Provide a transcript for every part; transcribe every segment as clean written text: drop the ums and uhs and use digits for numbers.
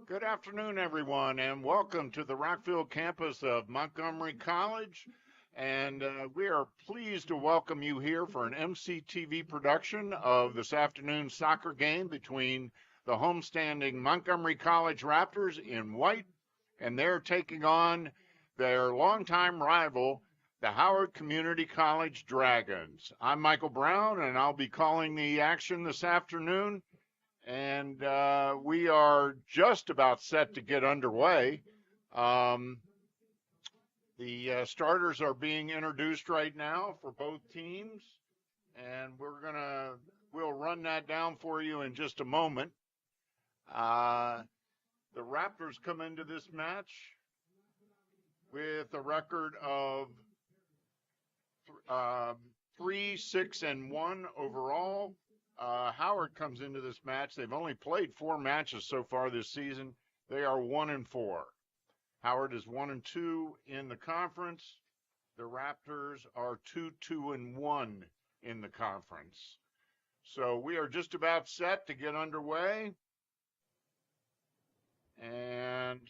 Good afternoon, everyone, and welcome to the Rockville campus of Montgomery College. And we are pleased to welcome you here for an MCTV production of this afternoon's soccer game between the homestanding Montgomery College Raptors in white, and they're taking on their longtime rival, the Howard Community College Dragons. I'm Michael Brown, and I'll be calling the action this afternoon. And we are just about set to get underway. Um, the starters are being introduced right now for both teams, and we'll run that down for you in just a moment. The Raptors come into this match with a record of 3-6-1 overall. Howard comes into this match. They've only played 4 matches so far this season. They are 1-4. Howard is 1-2 in the conference. The Raptors are 2-2-1 in the conference. So we are just about set to get underway. And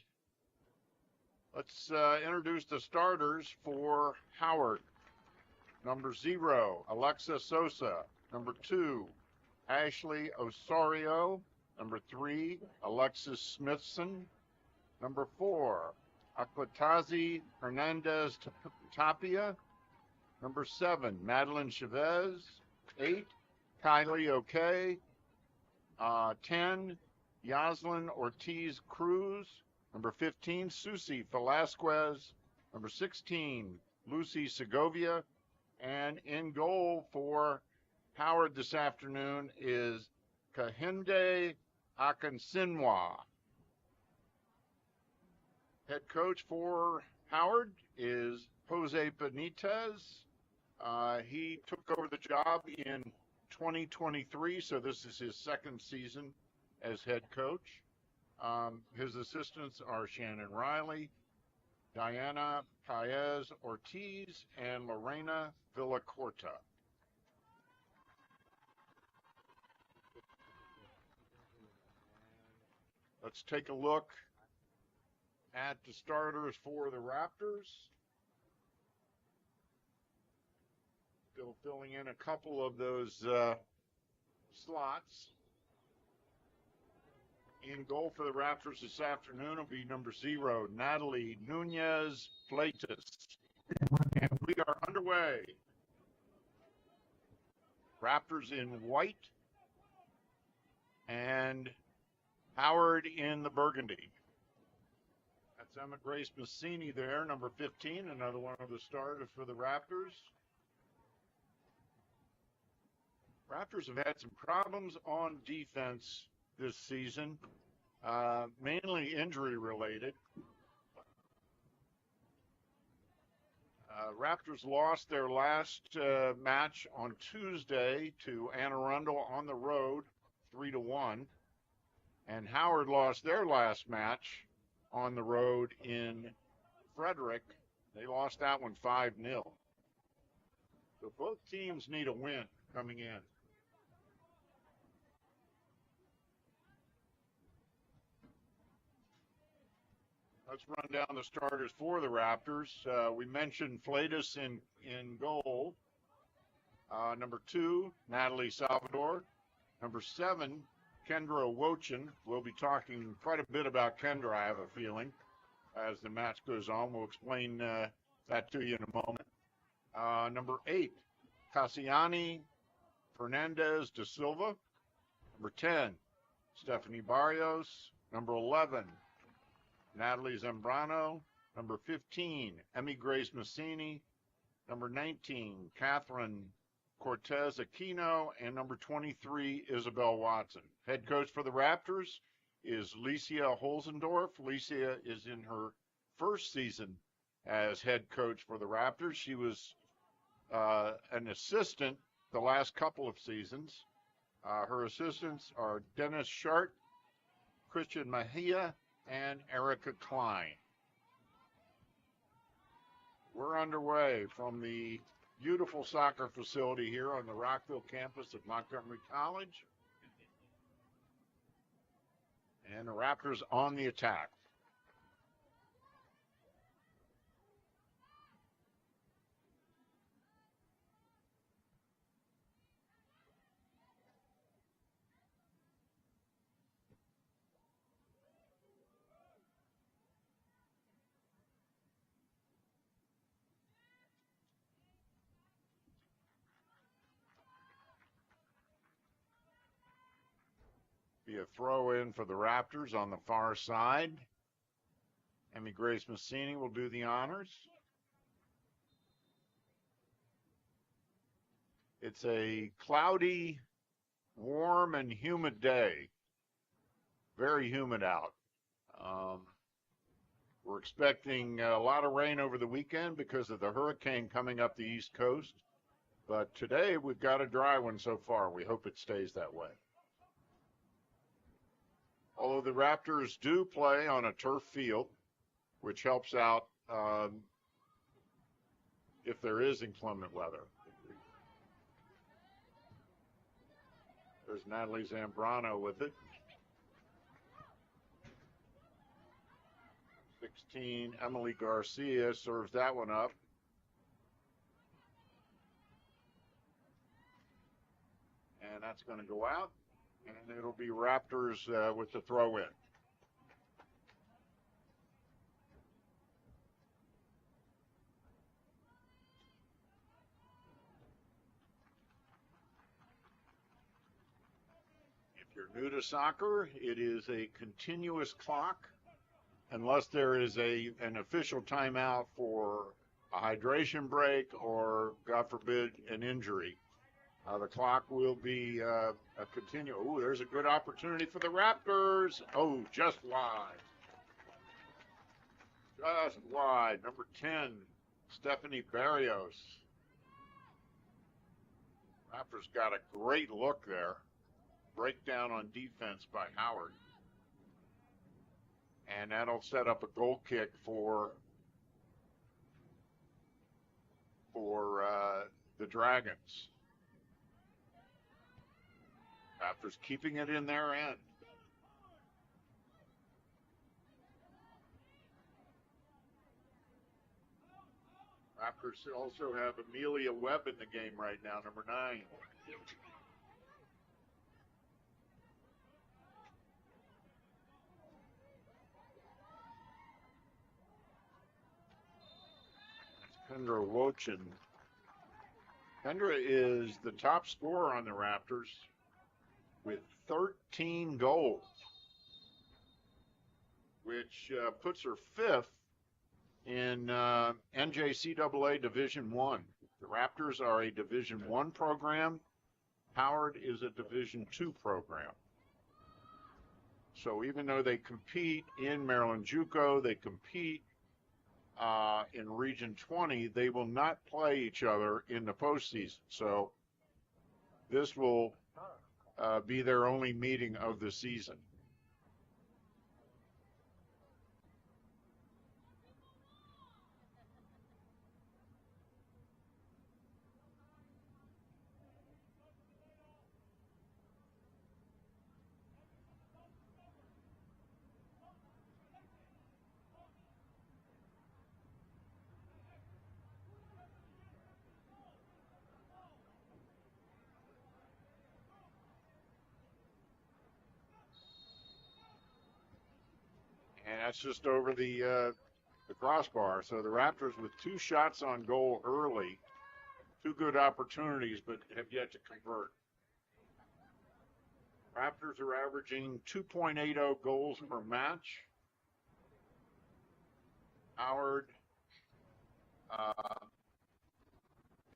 let's introduce the starters for Howard. Number 0, Alexa Sosa. Number 2, Ashley Osorio. Number 3, Alexis Smithson. Number 4, Aquatazi Hernandez Tapia. Number 7, Madeline Chavez. 8, Kylie O'Kay. 10, Yaslin Ortiz Cruz. Number 15, Susie Velasquez. Number 16, Lucy Segovia. And in goal for Howard this afternoon is Kahinde Akinsinwa. Head coach for Howard is Jose Benitez. He took over the job in 2023, so this is his second season as head coach. His assistants are Shannon Riley, Diana Paez Ortiz, and Lorena Villacorta. Let's take a look at the starters for the Raptors. Still filling in a couple of those slots. In goal for the Raptors this afternoon will be number 0, Natalie Nunez Fleitas. And we are underway. Raptors in white and Howard in the burgundy. That's Emma Grace Massini there, number 15, another one of the starters for the Raptors. Raptors have had some problems on defense this season, mainly injury related. Raptors lost their last match on Tuesday to Anne Arundel on the road, 3-1. And Howard lost their last match on the road in Frederick. They lost that one 5-0. So both teams need a win coming in. Let's run down the starters for the Raptors. We mentioned Fleitas in goal. Number 2, Natalie Salvador. Number 7, Kendra Wochin. We'll be talking quite a bit about Kendra, I have a feeling, as the match goes on. We'll explain that to you in a moment. Number 8, Cassiani Fernandez de Silva. Number 10, Stephanie Barrios. Number 11, Natalie Zambrano. Number 15, Emmy Grace Massini. Number 19, Catherine Cortez Aquino. And number 23, Isabel Watson. Head coach for the Raptors is Licia Holzendorf. Licia is in her first season as head coach for the Raptors. She was an assistant the last couple of seasons. Her assistants are Dennis Shart, Christian Mejia, and Erica Klein. We're underway from the beautiful soccer facility here on the Rockville campus of Montgomery College. And the Raptors on the attack. Be a throw in for the Raptors on the far side. Emmy Grace Massini will do the honors. It's a cloudy, warm, and humid day. Very humid out. We're expecting a lot of rain over the weekend because of the hurricane coming up the East Coast. But today we've got a dry one so far. We hope it stays that way. Although the Raptors do play on a turf field, which helps out if there is inclement weather. There's Natalie Zambrano with it. 16, Emily Garcia serves that one up. And that's going to go out. And it'll be Raptors with the throw in. If you're new to soccer, it is a continuous clock unless there is an official timeout for a hydration break or, God forbid, an injury. The clock will be a continual. Ooh, there's a good opportunity for the Raptors. Oh, just wide. Just wide. Number 10, Stephanie Barrios. Raptors got a great look there. Breakdown on defense by Howard. And that'll set up a goal kick for the Dragons. Raptors keeping it in their end. Raptors also have Amelia Webb in the game right now, number 9. That's Kendra Wochin. Kendra is the top scorer on the Raptors with 13 goals, which puts her 5th in NJCAA Division I. The Raptors are a Division I program. Howard is a Division II program. So even though they compete in Maryland JUCO, they compete in Region 20, they will not play each other in the postseason. So this will be their only meeting of the season. And that's just over the crossbar. So the Raptors with 2 shots on goal early, 2 good opportunities, but have yet to convert. Raptors are averaging 2.80 goals per match. Howard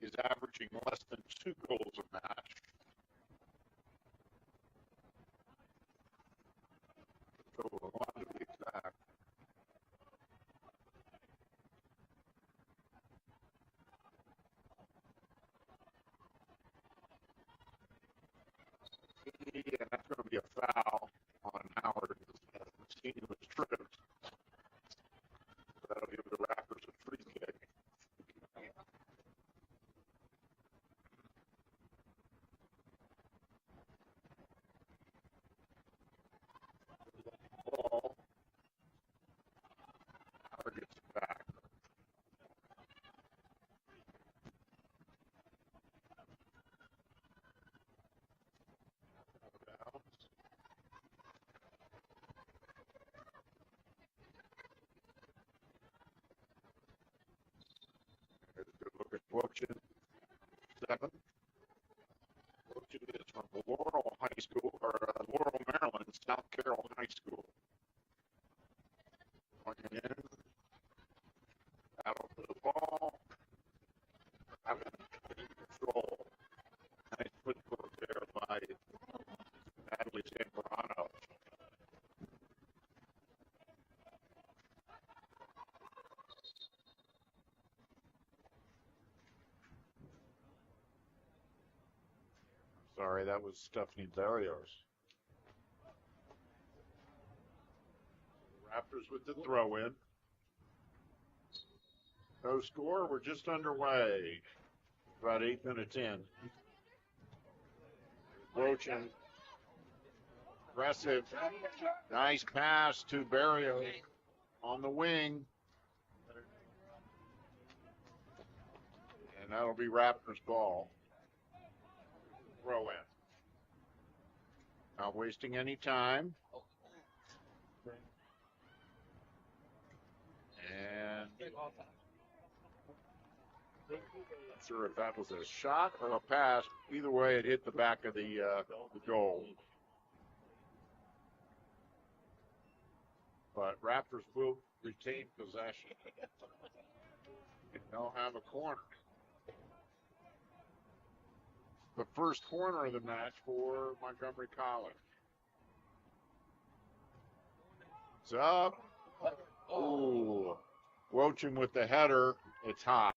is averaging less than 2 goals a match. So a lot of the exact. And that's going to be a foul on Howard as Massini was tripped. So that'll give the Raptors a free kick. Wochin, 7. Wochin is from Laurel High School, or Laurel, Maryland, South Carroll High School. Pointing in, out for the ball, having control. Nice footwork there by Natalie Zambrano. Sorry, that was Stephanie Barrios. Raptors with the throw in. No score. We're just underway. About 8 minutes in. Wochin. Aggressive. Nice pass to Barrios on the wing. And that'll be Raptors ball. Throw in. Not wasting any time. And not sure if that was a shot or a pass. Either way, it hit the back of the goal. But Raptors will retain possession. And they'll have a corner. The first corner of the match for Montgomery College. It's up. Oh, Wochin with the header. It's hot.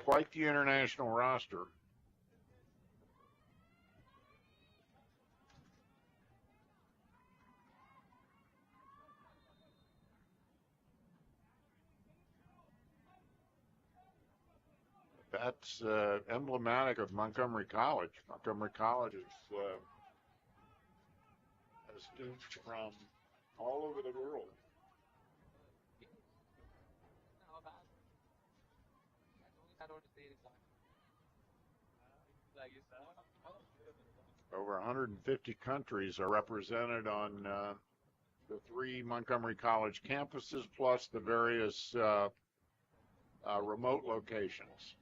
quite the international roster. That's emblematic of Montgomery College. Montgomery College is has students from all over the world. Over 150 countries are represented on the 3 Montgomery College campuses, plus the various remote locations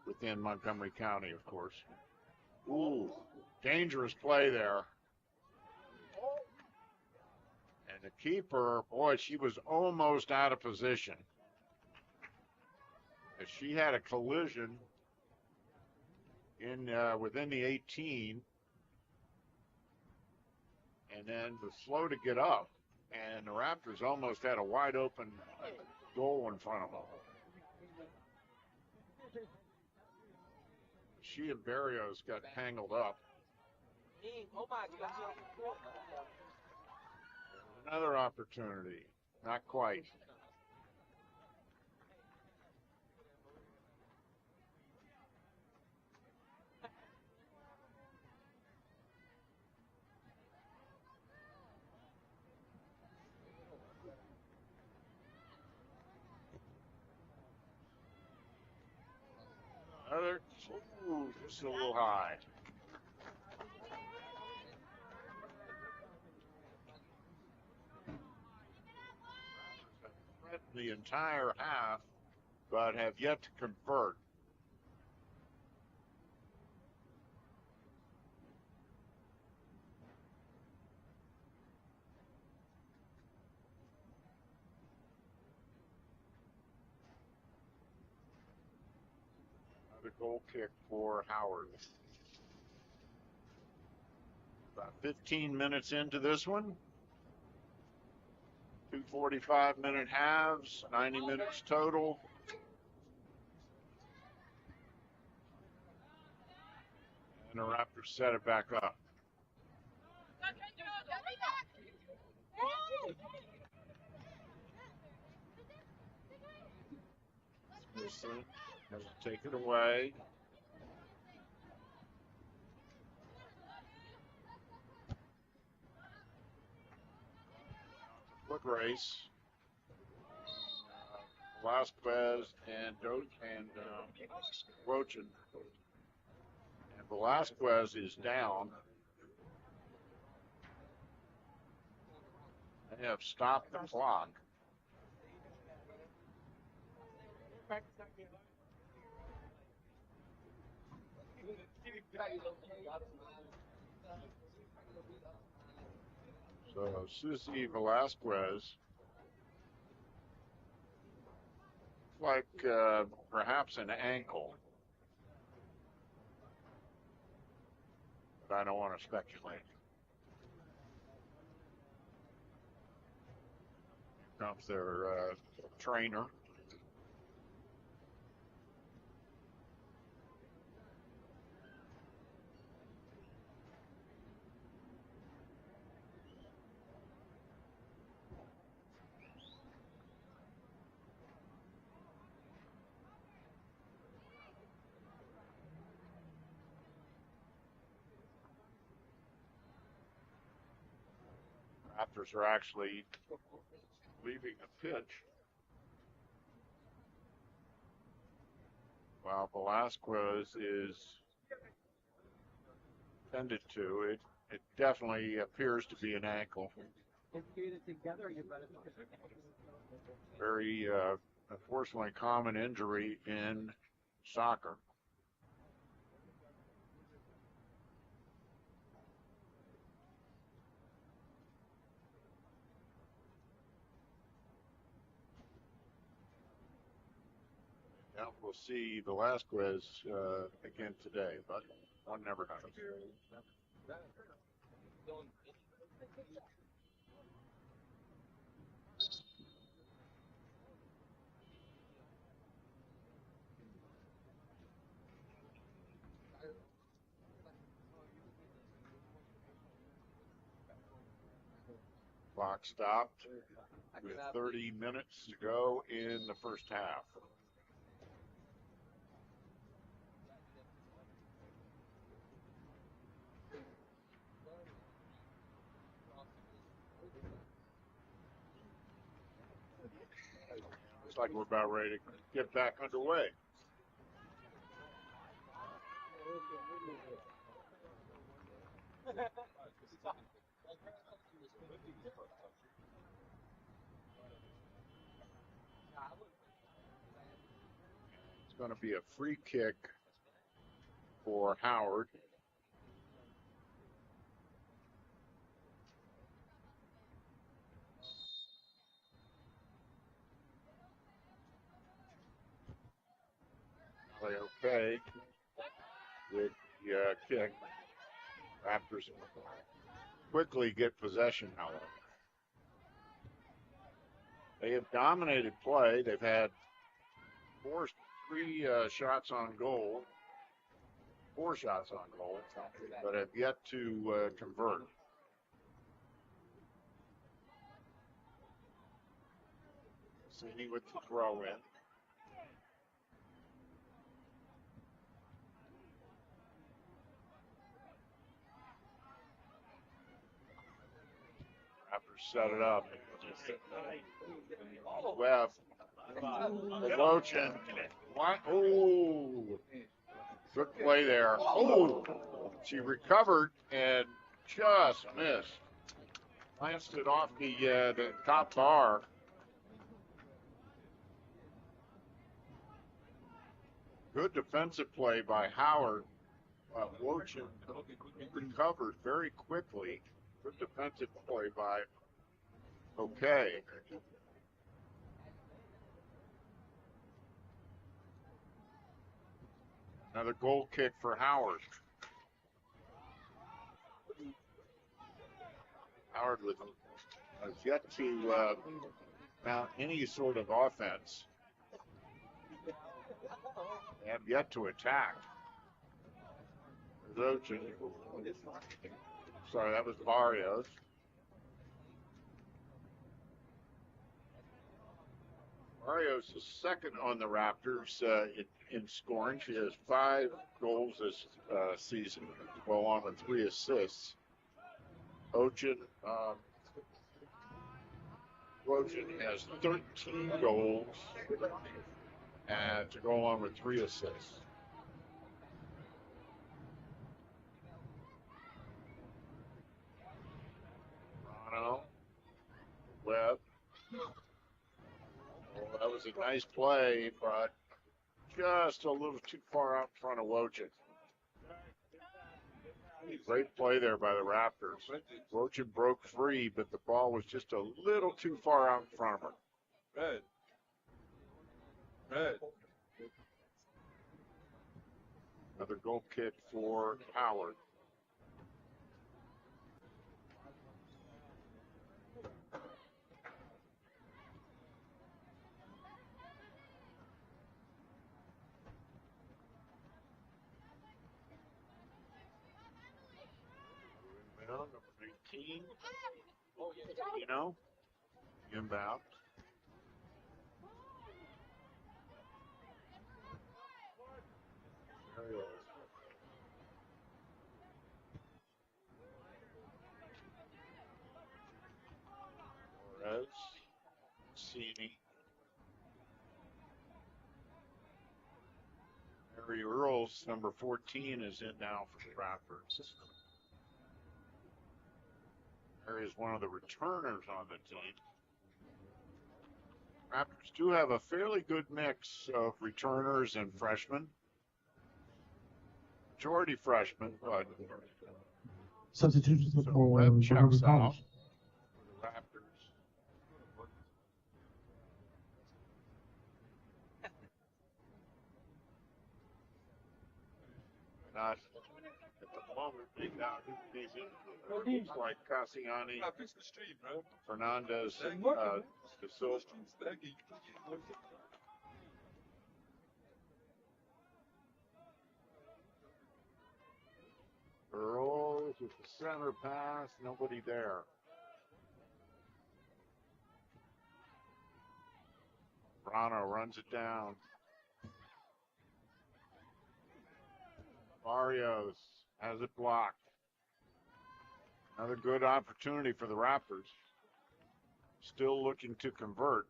within Montgomery County, of course. Ooh, dangerous play there. And the keeper, boy, she was almost out of position. She had a collision in within the 18, and then was slow to get up. And the Raptors almost had a wide open goal in front of them. She and Barrios got tangled up. Another opportunity. Not quite. Another, ooh, just a little high. The entire half, but have yet to convert. Another goal kick for Howard. About 15 minutes into this one. 2 45-minute halves, 90 minutes total. And the Raptors set it back up. Smithson has to take it away. Foot race. Velasquez and Rochin. And Velasquez is down. They have stopped the clock. So Susie Velasquez, like perhaps an ankle, but I don't want to speculate. Here comes their trainer. Raptors are actually leaving the pitch while Velasquez is tended to. It definitely appears to be an ankle. Very unfortunately common injury in soccer. Now we'll see Velasquez again today, but one never knows. Clock stopped with 30 minutes to go in the first half. Looks like we're about ready to get back underway. It's going to be a free kick for Howard. Play okay with the kick. Raptors quickly get possession, however. They have dominated play. They've had three shots on goal, 4 shots on goal, but have yet to convert. City with the throw in. Raptors set it up. Webb. Lochin. What? Oh, good play there. Oh, she recovered and just missed. Lanced it off the top bar. Good defensive play by Howard. Lochin recovered very quickly. Good defensive play by Okay. Another goal kick for Howard. Howard has yet to mount any sort of offense. They have yet to attack. Sorry, that was Barrios. Barrios is second on the Raptors in scoring. She has 5 goals this season, well on with 3 assists. Lochin has 13 goals and to go along with 3 assists. Toronto, Webb. Well, that was a nice play, but just a little too far out in front of Lochin. Great play there by the Raptors. Lochin broke free, but the ball was just a little too far out in front of her. Red. Another goal kick for Howard. Number 19. Inbound. Torres. Cini. Mary Earls, number 14, is in now for the Raptors. Mary is one of the returners on the team. Raptors do have a fairly good mix of returners and freshmen. Majority freshmen, but substitutions so for Webb checks Montgomery out College. for the Raptors. Not at the moment. He's like Cassiani, Fernandez, De Silva. Earls with the center pass, nobody there. Zambrano runs it down. Barrios has it blocked. Another good opportunity for the Raptors. Still looking to convert.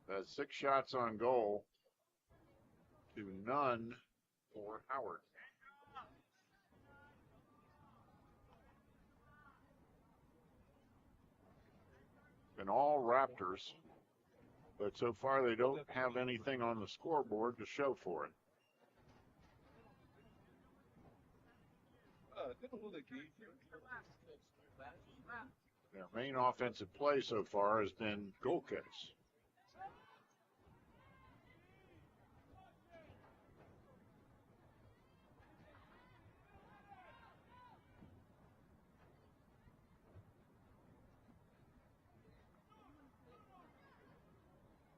That's 6 shots on goal to none for Howard. Been all Raptors, but so far they don't have anything on the scoreboard to show for it. Their main offensive play so far has been goal kicks.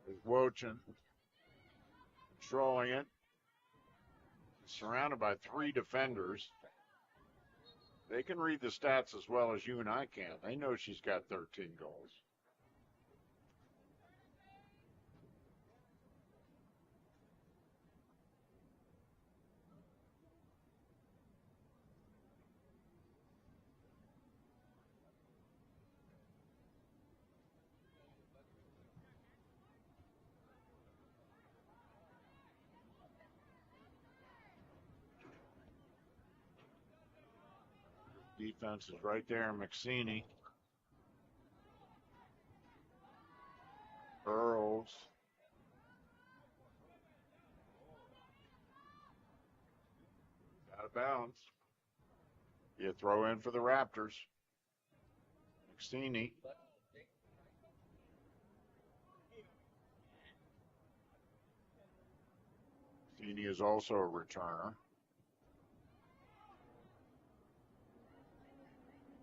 There's Wojcik controlling it. Surrounded by 3 defenders. They can read the stats as well as you and I can. They know she's got 13 goals. Defense is right there. McSeany. Earls. Out of bounds. You throw in for the Raptors. McSeany. McSeany is also a returner.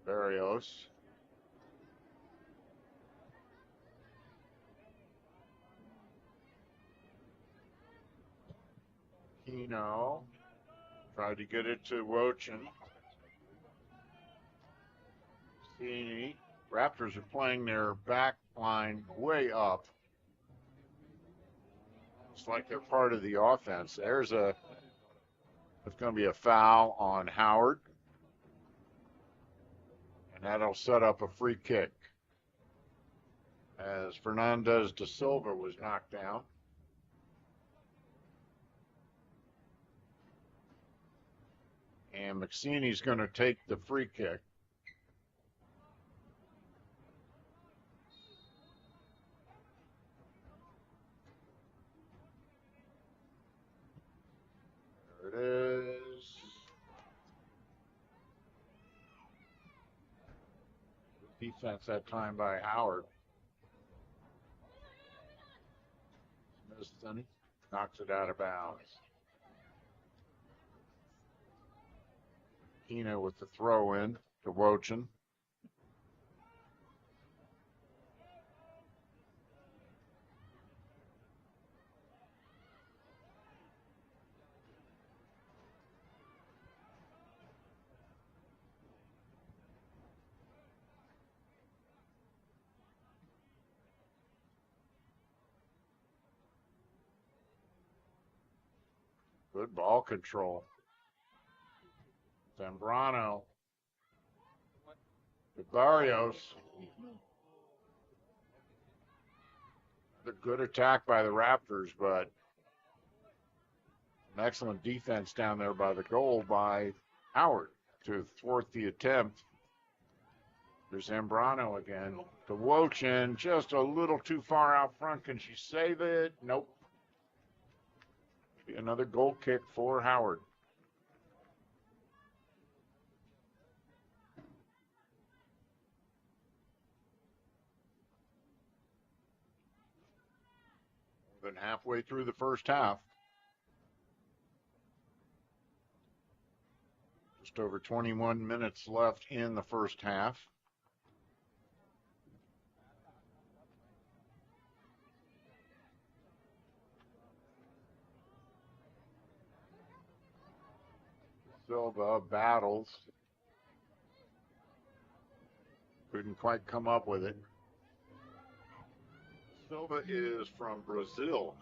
Barrios. Keno. Tried to get it to Wojcik. McSeany. Raptors are playing their back line way up. It's like they're part of the offense. There's going to be a foul on Howard. And that'll set up a free kick. As Fernandez da Silva was knocked down. And McSeany's going to take the free kick. There it is. Defense that time by Howard. Smith knocks it out of bounds. Keno with the throw in to Wojcik. Good ball control. Zambrano. Barrios. The good attack by the Raptors, but an excellent defense down there by the goal by Howard to thwart the attempt. There's Zambrano again. To Wojcik, just a little too far out front. Can she save it? Nope. Another goal kick for Howard. More than halfway through the first half. Just over 21 minutes left in the first half. Silva battles. Couldn't quite come up with it. Silva is from Brazil.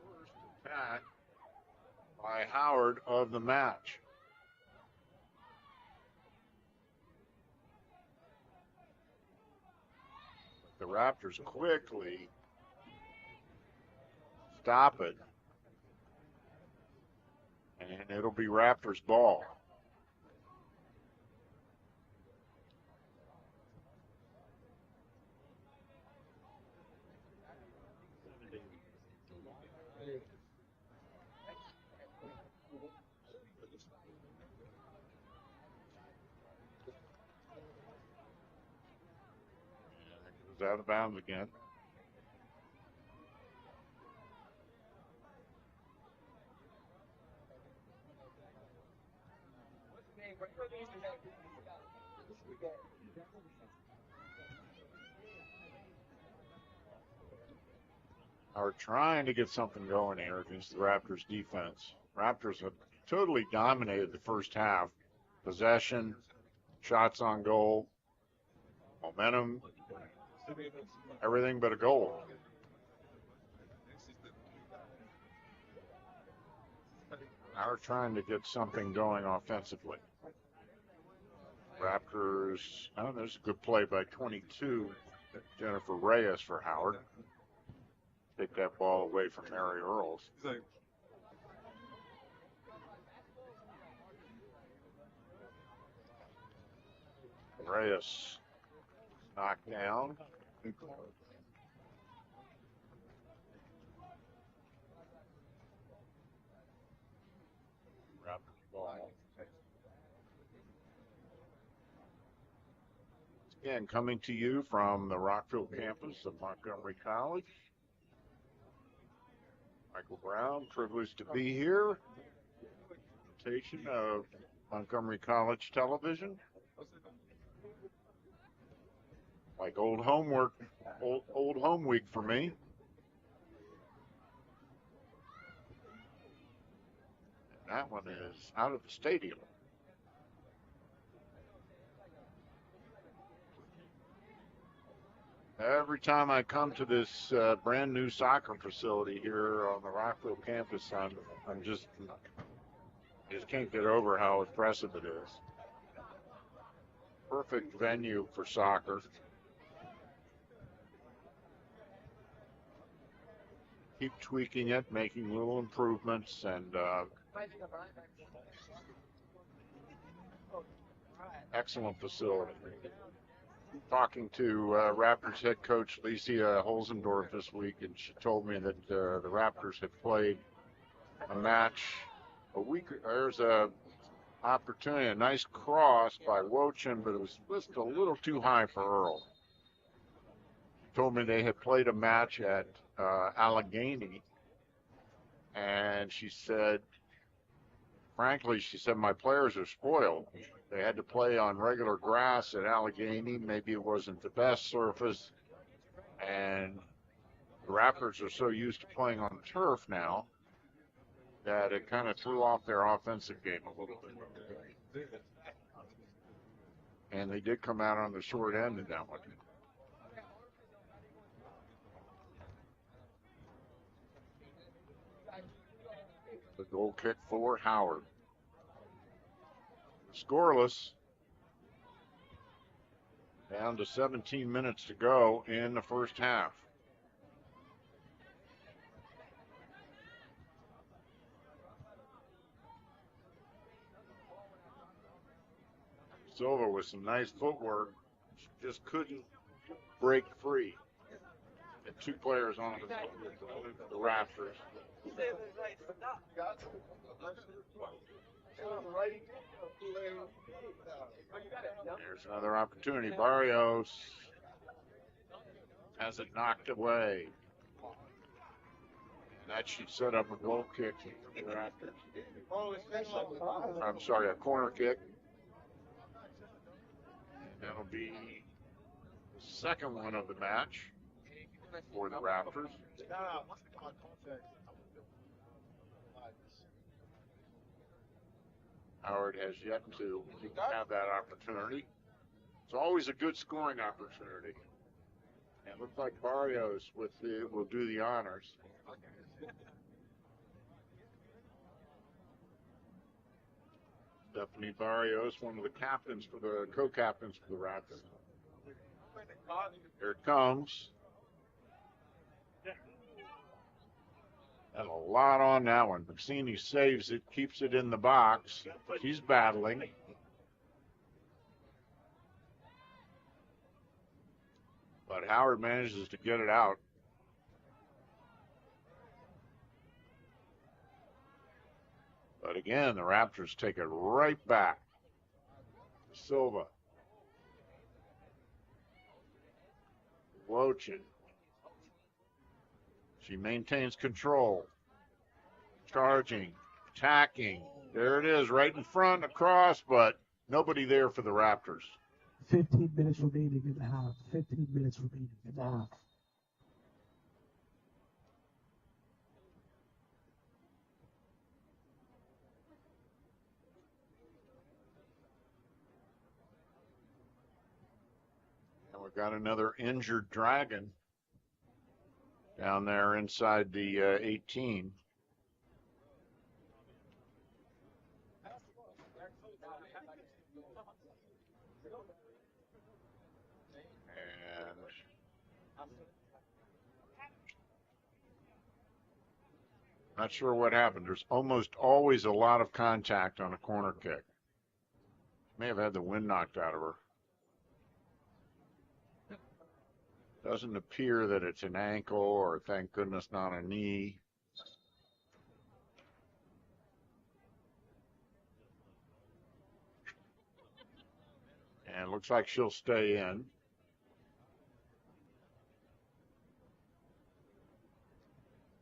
First attack by Howard of the match. The Raptors quickly stop it, and it'll be Raptors ball. Goes out of bounds again. Are trying to get something going here against the Raptors defense. Raptors have totally dominated the first half. Possession, shots on goal, momentum, everything but a goal. Are trying to get something going offensively. Raptors, oh, there's a good play by 22, Jennifer Reyes for Howard. Take that ball away from Mary Earls. Reyes knocked down. Raptors ball. Again, coming to you from the Rockville campus of Montgomery College. Michael Brown, privileged to be here. Invitation of Montgomery College Television. Like old homework, old home week for me. And that one is out of the stadium. Every time I come to this brand new soccer facility here on the Rockville campus, I'm just can't get over how impressive it is. Perfect venue for soccer. Keep tweaking it, making little improvements, and excellent facility. Talking to Raptors head coach Licia Holzendorf this week, and she told me that the Raptors had played a match a week. There's a opportunity, a nice cross by Wochin, but it was just a little too high for Earl. She told me they had played a match at Allegheny, and she said, frankly, she said, my players are spoiled. They had to play on regular grass at Allegheny. Maybe it wasn't the best surface. And the Raptors are so used to playing on turf now that it kind of threw off their offensive game a little bit. And they did come out on the short end in that one. The goal kick for Howard. Scoreless. Down to 17 minutes to go in the first half. Silva with some nice footwork. Just couldn't break free. And two players on the Raptors. There's another opportunity. Barrios has it knocked away. And that should set up a goal kick for the Raptors. I'm sorry, a corner kick. And that'll be the second one of the match for the Raptors. Howard has yet to have that opportunity. It's always a good scoring opportunity. And it looks like Barrios will do the honors. Stephanie Barrios, one of the captains for the co-captains for the Raptors. Here it comes. And a lot on that one. Maxini saves it, keeps it in the box. She's battling. But Howard manages to get it out. But again, the Raptors take it right back. Silva. Wojcik. She maintains control. Charging. Attacking. There it is, right in front, across, but nobody there for the Raptors. 15 minutes remaining in the half. 15 minutes remaining in the half. And we've got another injured Dragon down there inside the 18. Not sure what happened. There's almost always a lot of contact on a corner kick. May have had the wind knocked out of her. Doesn't appear that it's an ankle or, thank goodness, not a knee. And it looks like she'll stay in.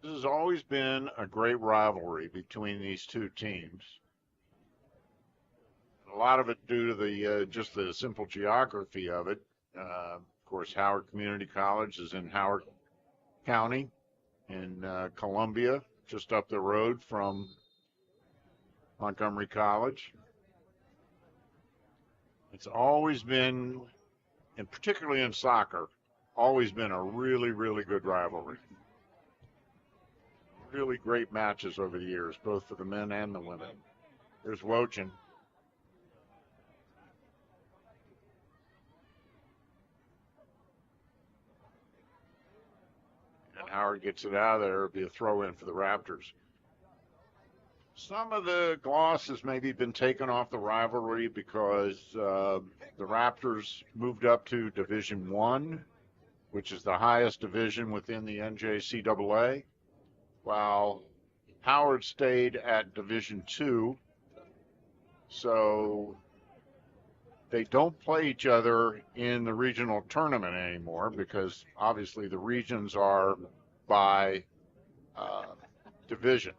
This has always been a great rivalry between these two teams. A lot of it due to the just the simple geography of it. Of course, Howard Community College is in Howard County in Columbia, just up the road from Montgomery College. It's always been, and particularly in soccer, always been a really, really good rivalry. Really great matches over the years, both for the men and the women. There's Wojcik. And Howard gets it out of there. It'll be a throw in for the Raptors. Some of the gloss has maybe been taken off the rivalry because the Raptors moved up to Division I, which is the highest division within the NJCAA, while Howard stayed at Division II. So they don't play each other in the regional tournament anymore because obviously the regions are by division.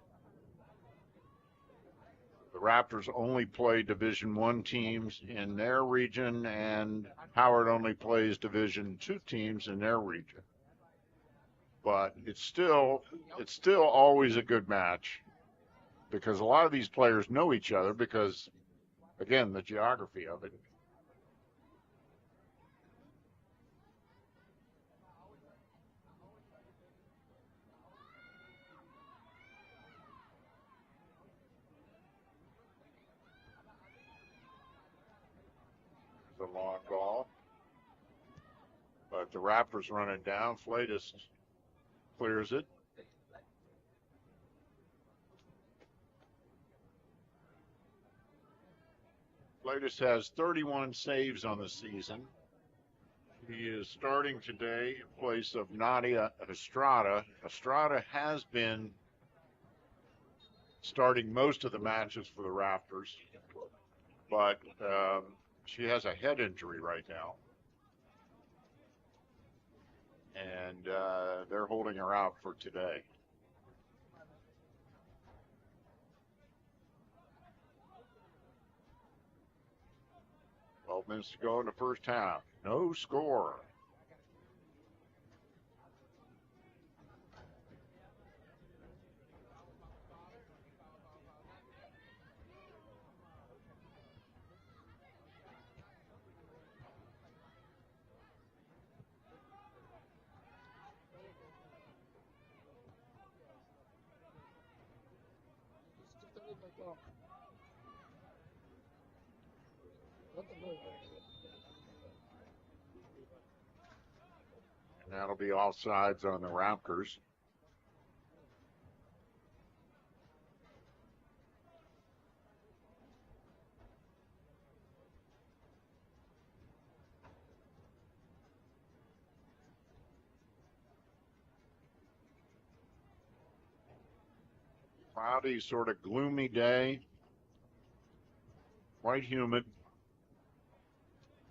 The Raptors only play Division I teams in their region, and Howard only plays Division II teams in their region. But it's still always a good match because a lot of these players know each other because, again, the geography of it. The long ball, but the Raptors run it down. Flatus clears it. Flatus has 31 saves on the season. He is starting today in place of Nadia Estrada. Estrada has been starting most of the matches for the Raptors, but she has a head injury right now. And they're holding her out for today. Minutes to go in the first half. No score. And that'll be offsides on the Raptors. Cloudy, sort of gloomy day. Quite humid,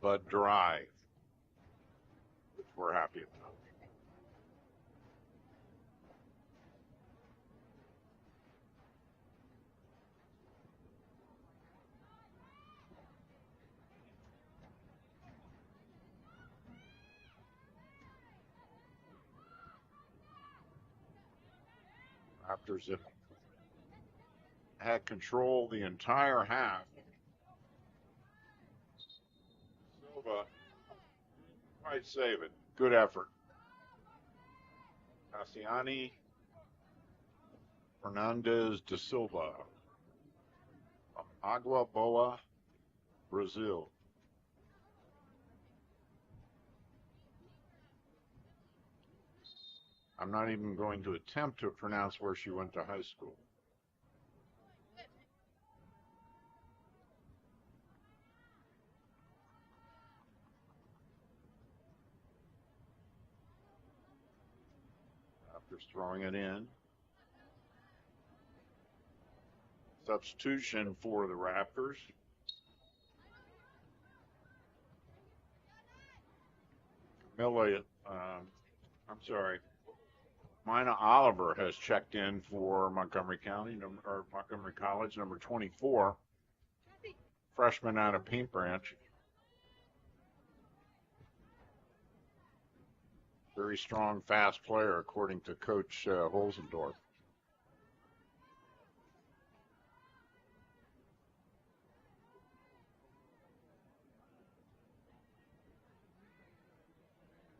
but dry, which we're happy about. Raptors have had control the entire half. Silva might save it. Good effort. Cassiani, Fernandez de Silva, Agua Boa, Brazil. I'm not even going to attempt to pronounce where she went to high school. Raptors throwing it in. Substitution for the Raptors. Mina Oliver has checked in for Montgomery County, or Montgomery College, number 24, freshman out of Paint Branch. Very strong, fast player, according to Coach Holzendorf.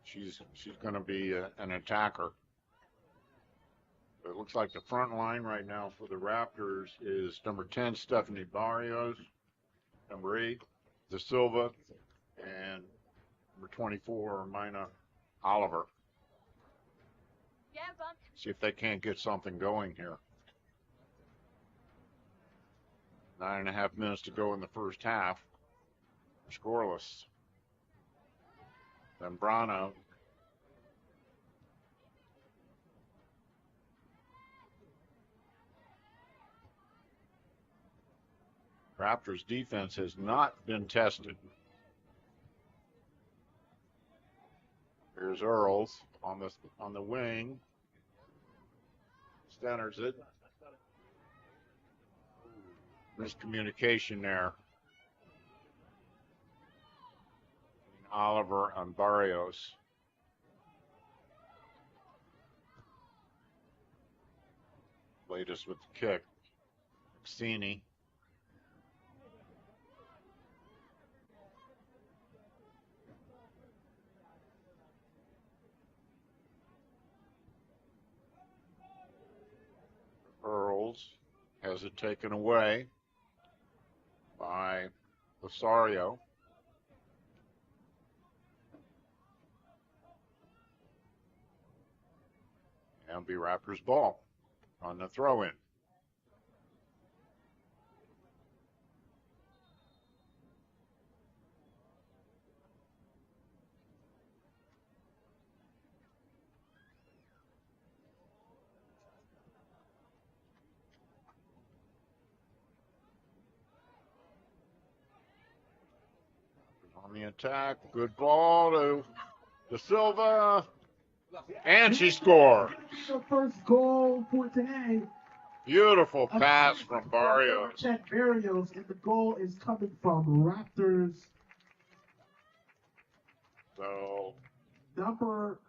She's going to be an attacker. It looks like the front line right now for the Raptors is number 10, Stephanie Barrios, number 8, De Silva, and number 24, Mina Oliver. Yeah, bump. See if they can't get something going here. 9.5 minutes to go in the first half. Scoreless. Zambrano. Raptors defense has not been tested. Here's Earls on the wing. Centers it. Miscommunication there. Oliver and Barrios. Latest with the kick. Xeni. Earls has it taken away by Losario. And be Raptors ball on the throw-in. On the attack, good ball to De Silva, and she scored. The first goal for today. Beautiful pass from Barrios. Barrios, and the goal is coming from Raptors. So Number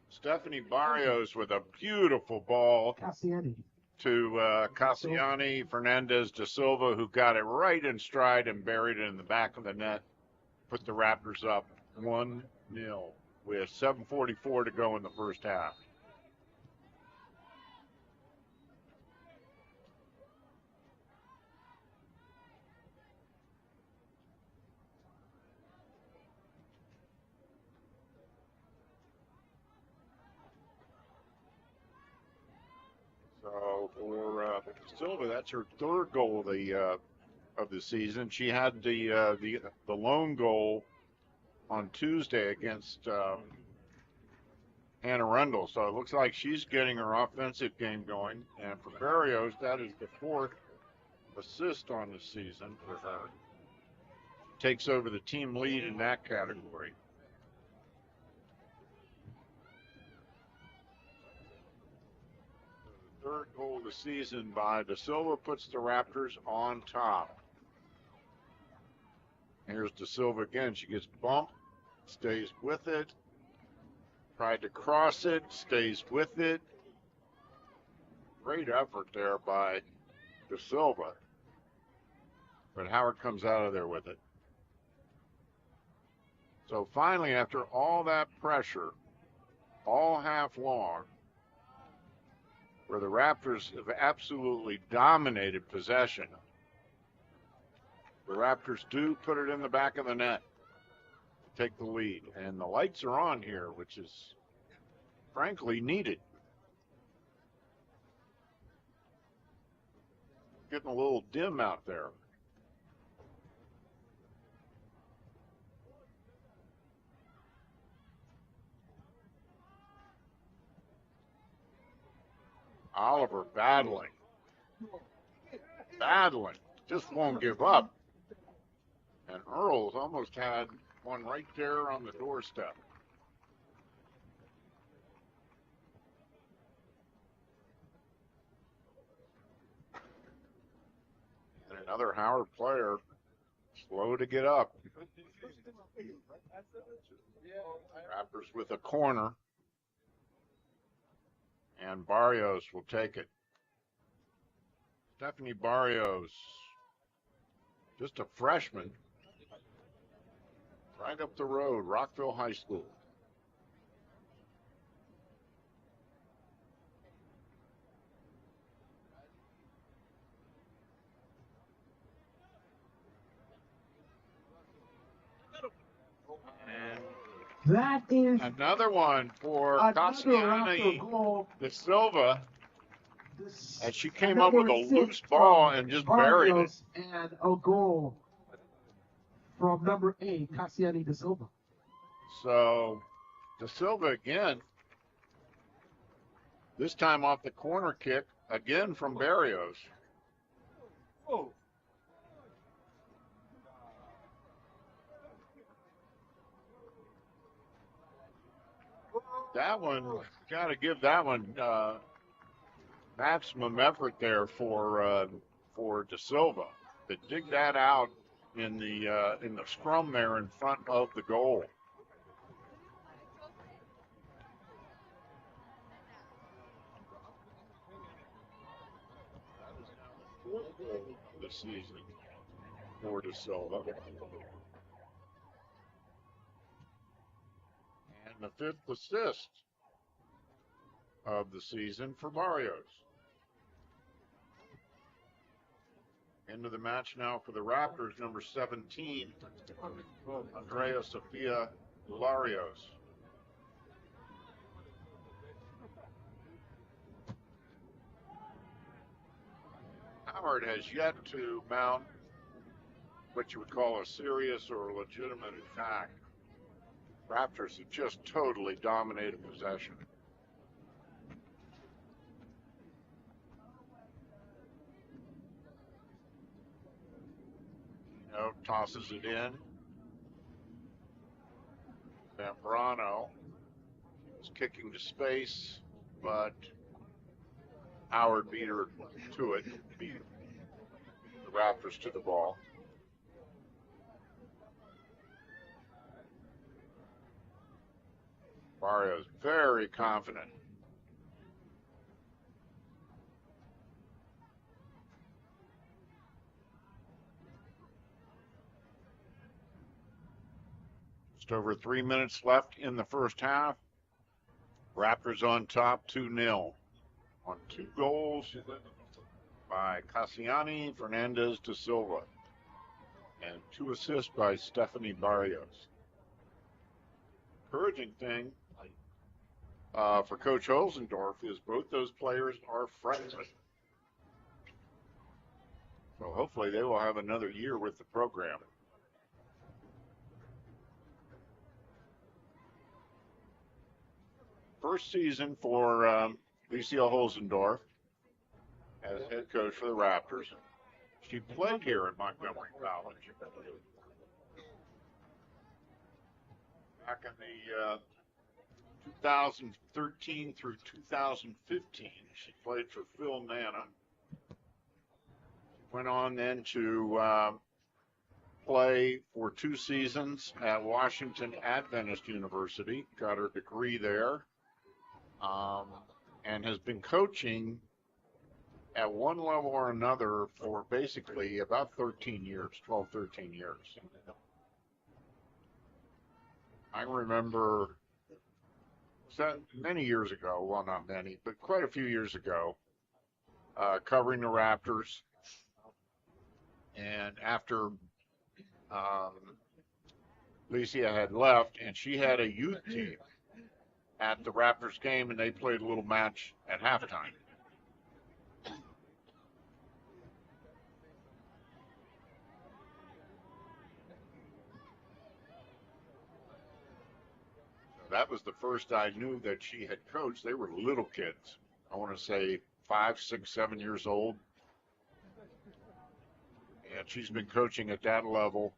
Stephanie Barrios with a beautiful ball Cassiani. to Cassiani, Fernandez de Silva, who got it right in stride and buried it in the back of the net. Put the Raptors up 1-0 with 7:44 to go in the first half. So for Silva, that's her third goal of the season. She had the lone goal on Tuesday against Anne Arundel. So it looks like she's getting her offensive game going. And for Barrios, that is the fourth assist on the season for her. Takes over the team lead in that category. The third goal of the season by De Silva puts the Raptors on top. Here's De Silva again. She gets bumped, stays with it. Tried to cross it, stays with it. Great effort there by De Silva. But Howard comes out of there with it. So finally, after all that pressure, all half long, where the Raptors have absolutely dominated possession, the Raptors do put it in the back of the net to take the lead. And the lights are on here, which is frankly needed. Getting a little dim out there. Oliver battling, just won't give up. And Earls almost had one right there on the doorstep. And another Howard player, slow to get up. Raptors with a corner. And Barrios will take it. Stephanie Barrios, just a freshman, right up the road, Rockville High School. And That is another one for another Cassiani Raptor goal. De Silva, This- as she came up with a number loose 6 ball from and just buried it. Barrios and a goal from number 8, Cassiani De Silva. So De Silva again, this time off the corner kick, again from Barrios. Oh. That one, got to give that one maximum effort there for De Silva to dig that out in the scrum there in front of the goal. This season for De Silva. And the fifth assist of the season for Barrios. Into the match now for the Raptors, number 17, Andrea Sofia Larios. Howard has yet to mount what you would call a serious or legitimate attack. Raptors have just totally dominated possession. Tosses it in. Zambrano is kicking to space, but Howard beat her to it, beat the Raptors to the ball. Barrios very confident. Just over 3 minutes left in the first half. Raptors on top 2-0 on 2 goals by Cassiani, Fernandez De Silva, and 2 assists by Stephanie Barrios. Encouraging thing for Coach Olsendorf is both those players are freshmen. So hopefully they will have another year with the program. First season for Lucille Holzendorf as head coach for the Raptors. She played here at Montgomery College. Back in the 2013 through 2015, she played for Phil Nana. Went on then to play for 2 seasons at Washington Adventist University, got her degree there, and has been coaching at one level or another for basically about 13 years, 12, 13 years. I remember many years ago, well, not many, but quite a few years ago, covering the Raptors. And after Licia had left, and she had a youth team at the Raptors game, and they played a little match at halftime. That was the first I knew that she had coached. They were little kids. I want to say 5, 6, 7 years old. And she's been coaching at that level.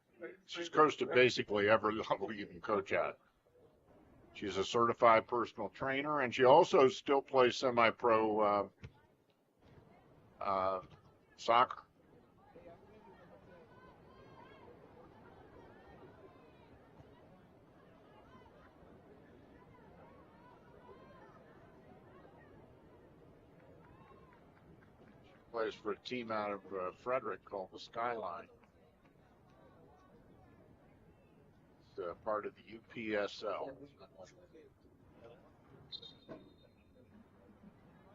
She's coached at basically every level you can coach at. She's a certified personal trainer, and she also still plays semi-pro soccer. Plays for a team out of Frederick called the Skyline. It's part of the UPSL.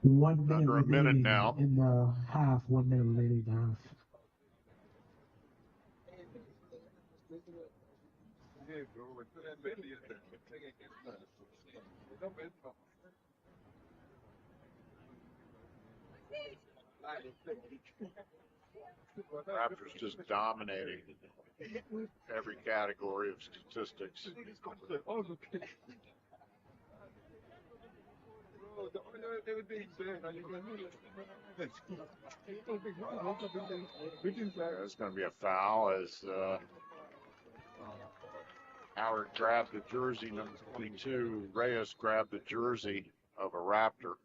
1 minute Under a minute remaining now. in the half. 1 minute remaining in the half. Raptors just dominating every category of statistics. That's going to be a foul as Howard grabbed the jersey, number 22. Reyes grabbed the jersey of a Raptor.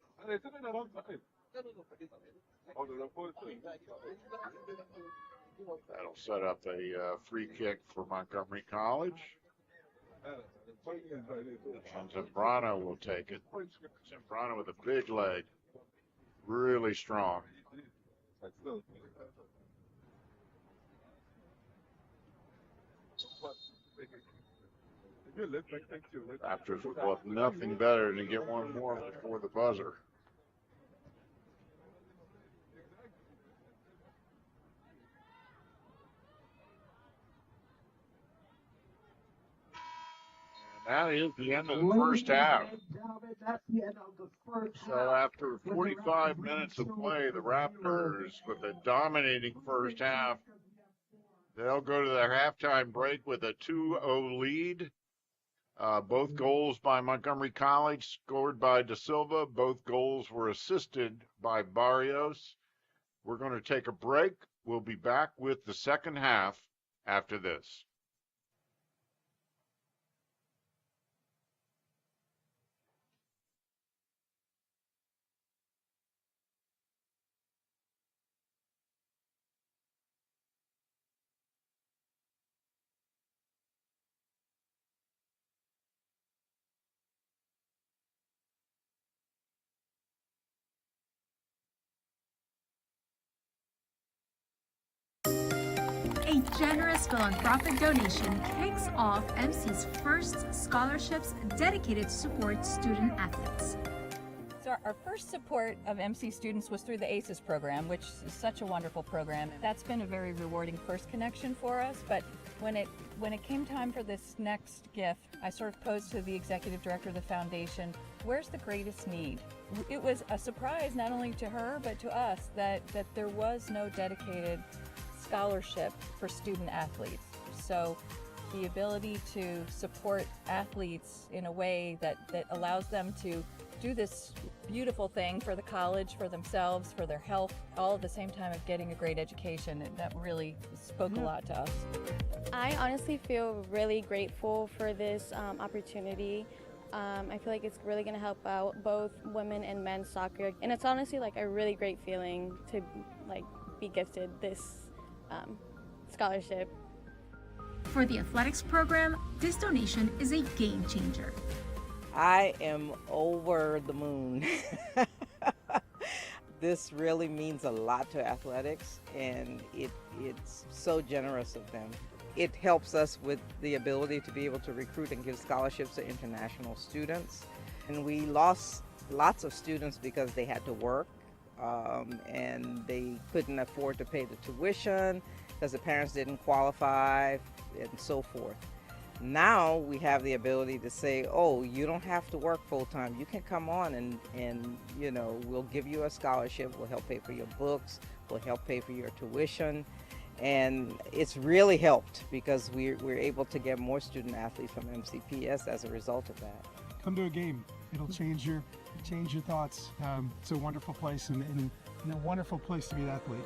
That'll set up a free kick for Montgomery College. And Zambrano will take it. Zambrano with a big leg. Really strong. Raptors would love nothing better than to get one more before the buzzer. That is the end of the first half. So after 45 minutes of play, the Raptors, with a dominating first half, they'll go to their halftime break with a 2-0 lead. Both goals by Montgomery College scored by Da Silva. Both goals were assisted by Barrios. We're going to take a break. We'll be back with the second half after this. A generous philanthropic donation kicks off MC's first scholarships dedicated to support student athletes. So our first support of MC students was through the ACES program, which is such a wonderful program. That's been a very rewarding first connection for us, but when it came time for this next gift, I sort of posed to the executive director of the foundation, where's the greatest need? It was a surprise not only to her, but to us that there was no dedicated scholarship for student athletes. So the ability to support athletes in a way that allows them to do this beautiful thing for the college, for themselves, for their health, all at the same time of getting a great education, that really spoke a lot to us. I honestly feel really grateful for this opportunity. I feel like it's really going to help out both women and men's soccer, and it's honestly like a really great feeling to like be gifted this scholarship. For the athletics program, this donation is a game changer. I am over the moon. This really means a lot to athletics, and it's so generous of them. It helps us with the ability to be able to recruit and give scholarships to international students. And we lost lots of students because they had to work and they couldn't afford to pay the tuition because the parents didn't qualify and so forth. Now we have the ability to say, oh, you don't have to work full-time. You can come on and you know, we'll give you a scholarship. We'll help pay for your books. We'll help pay for your tuition. And it's really helped because we're able to get more student athletes from MCPS as a result of that. Come to a game. It'll change your thoughts. It's a wonderful place and a wonderful place to be an athlete.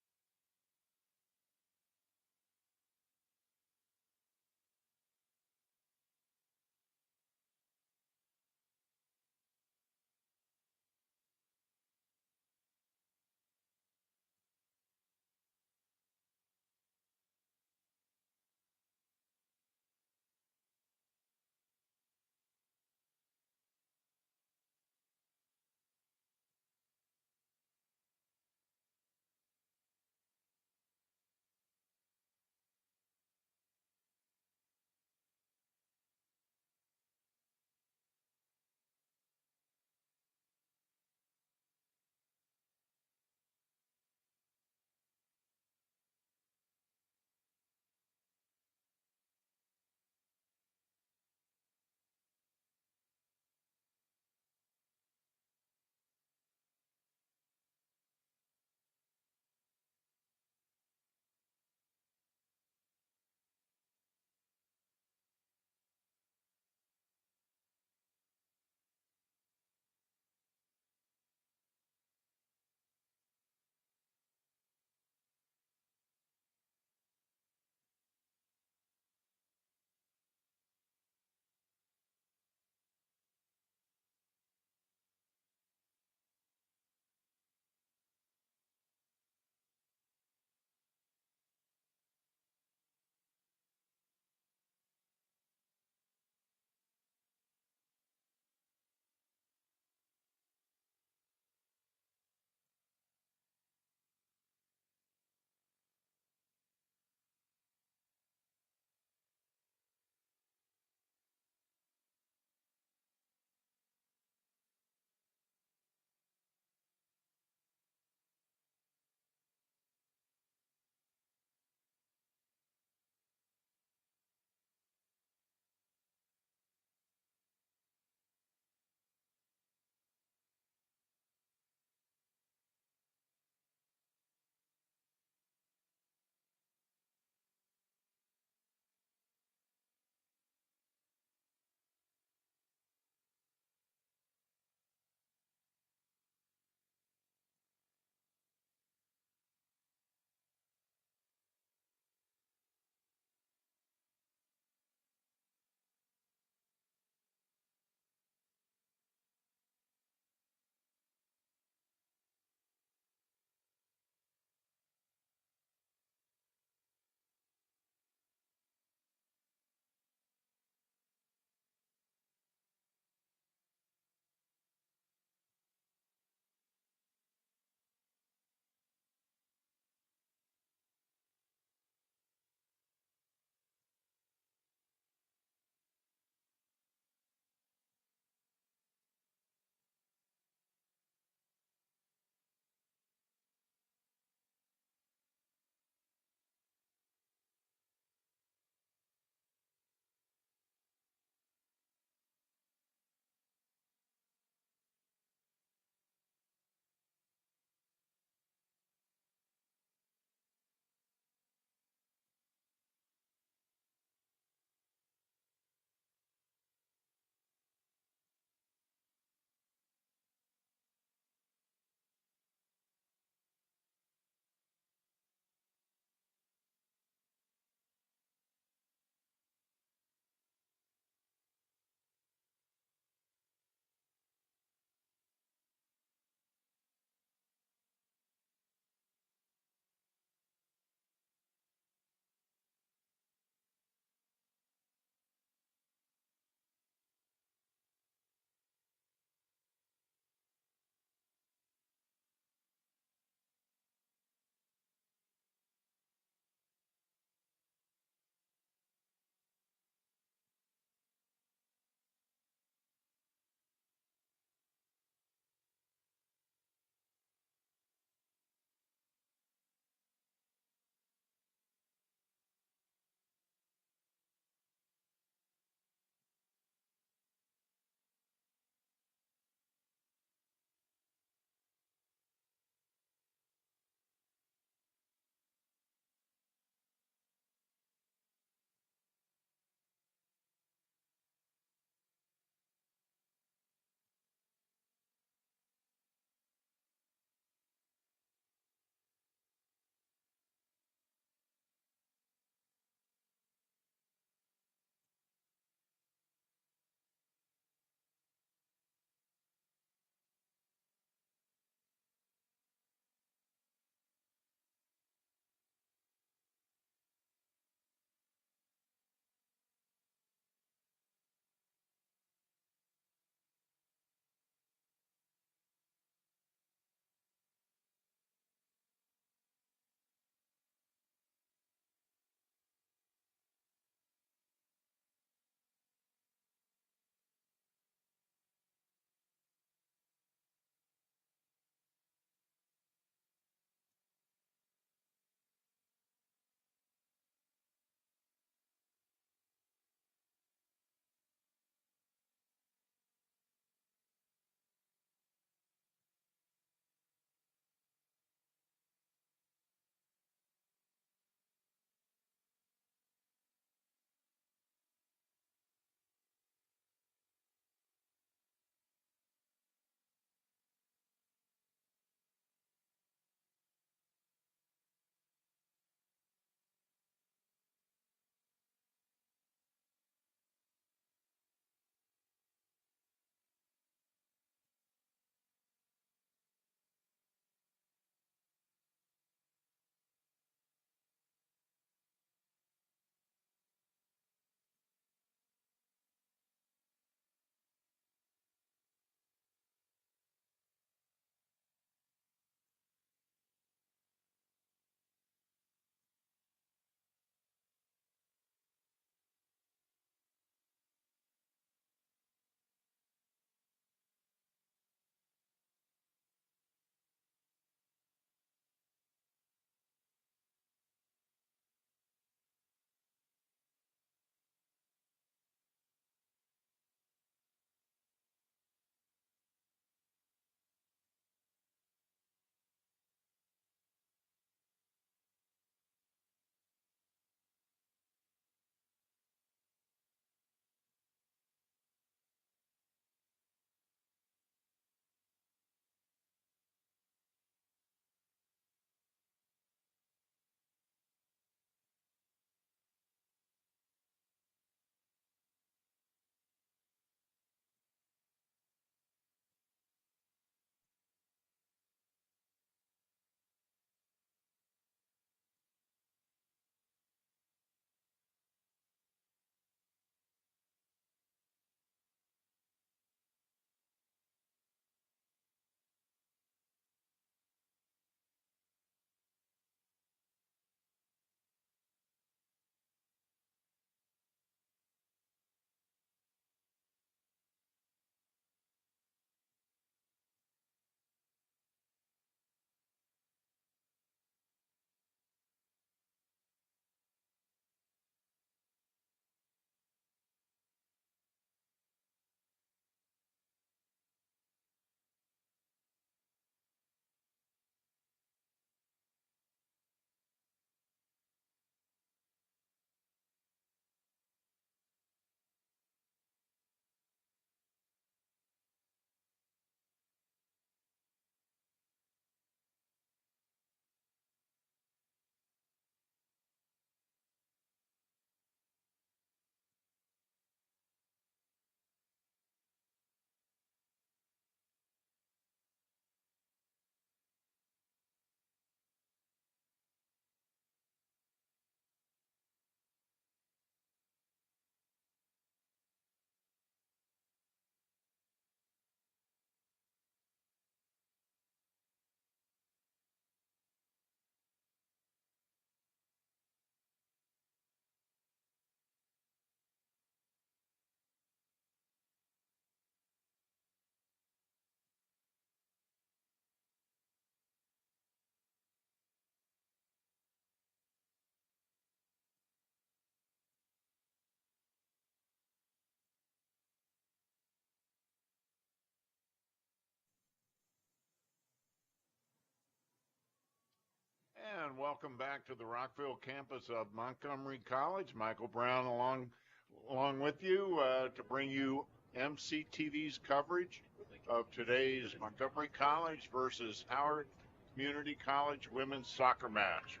and welcome back to the Rockville campus of Montgomery College. Michael Brown along with you to bring you MCTV's coverage of today's Montgomery College versus Howard Community College women's soccer match.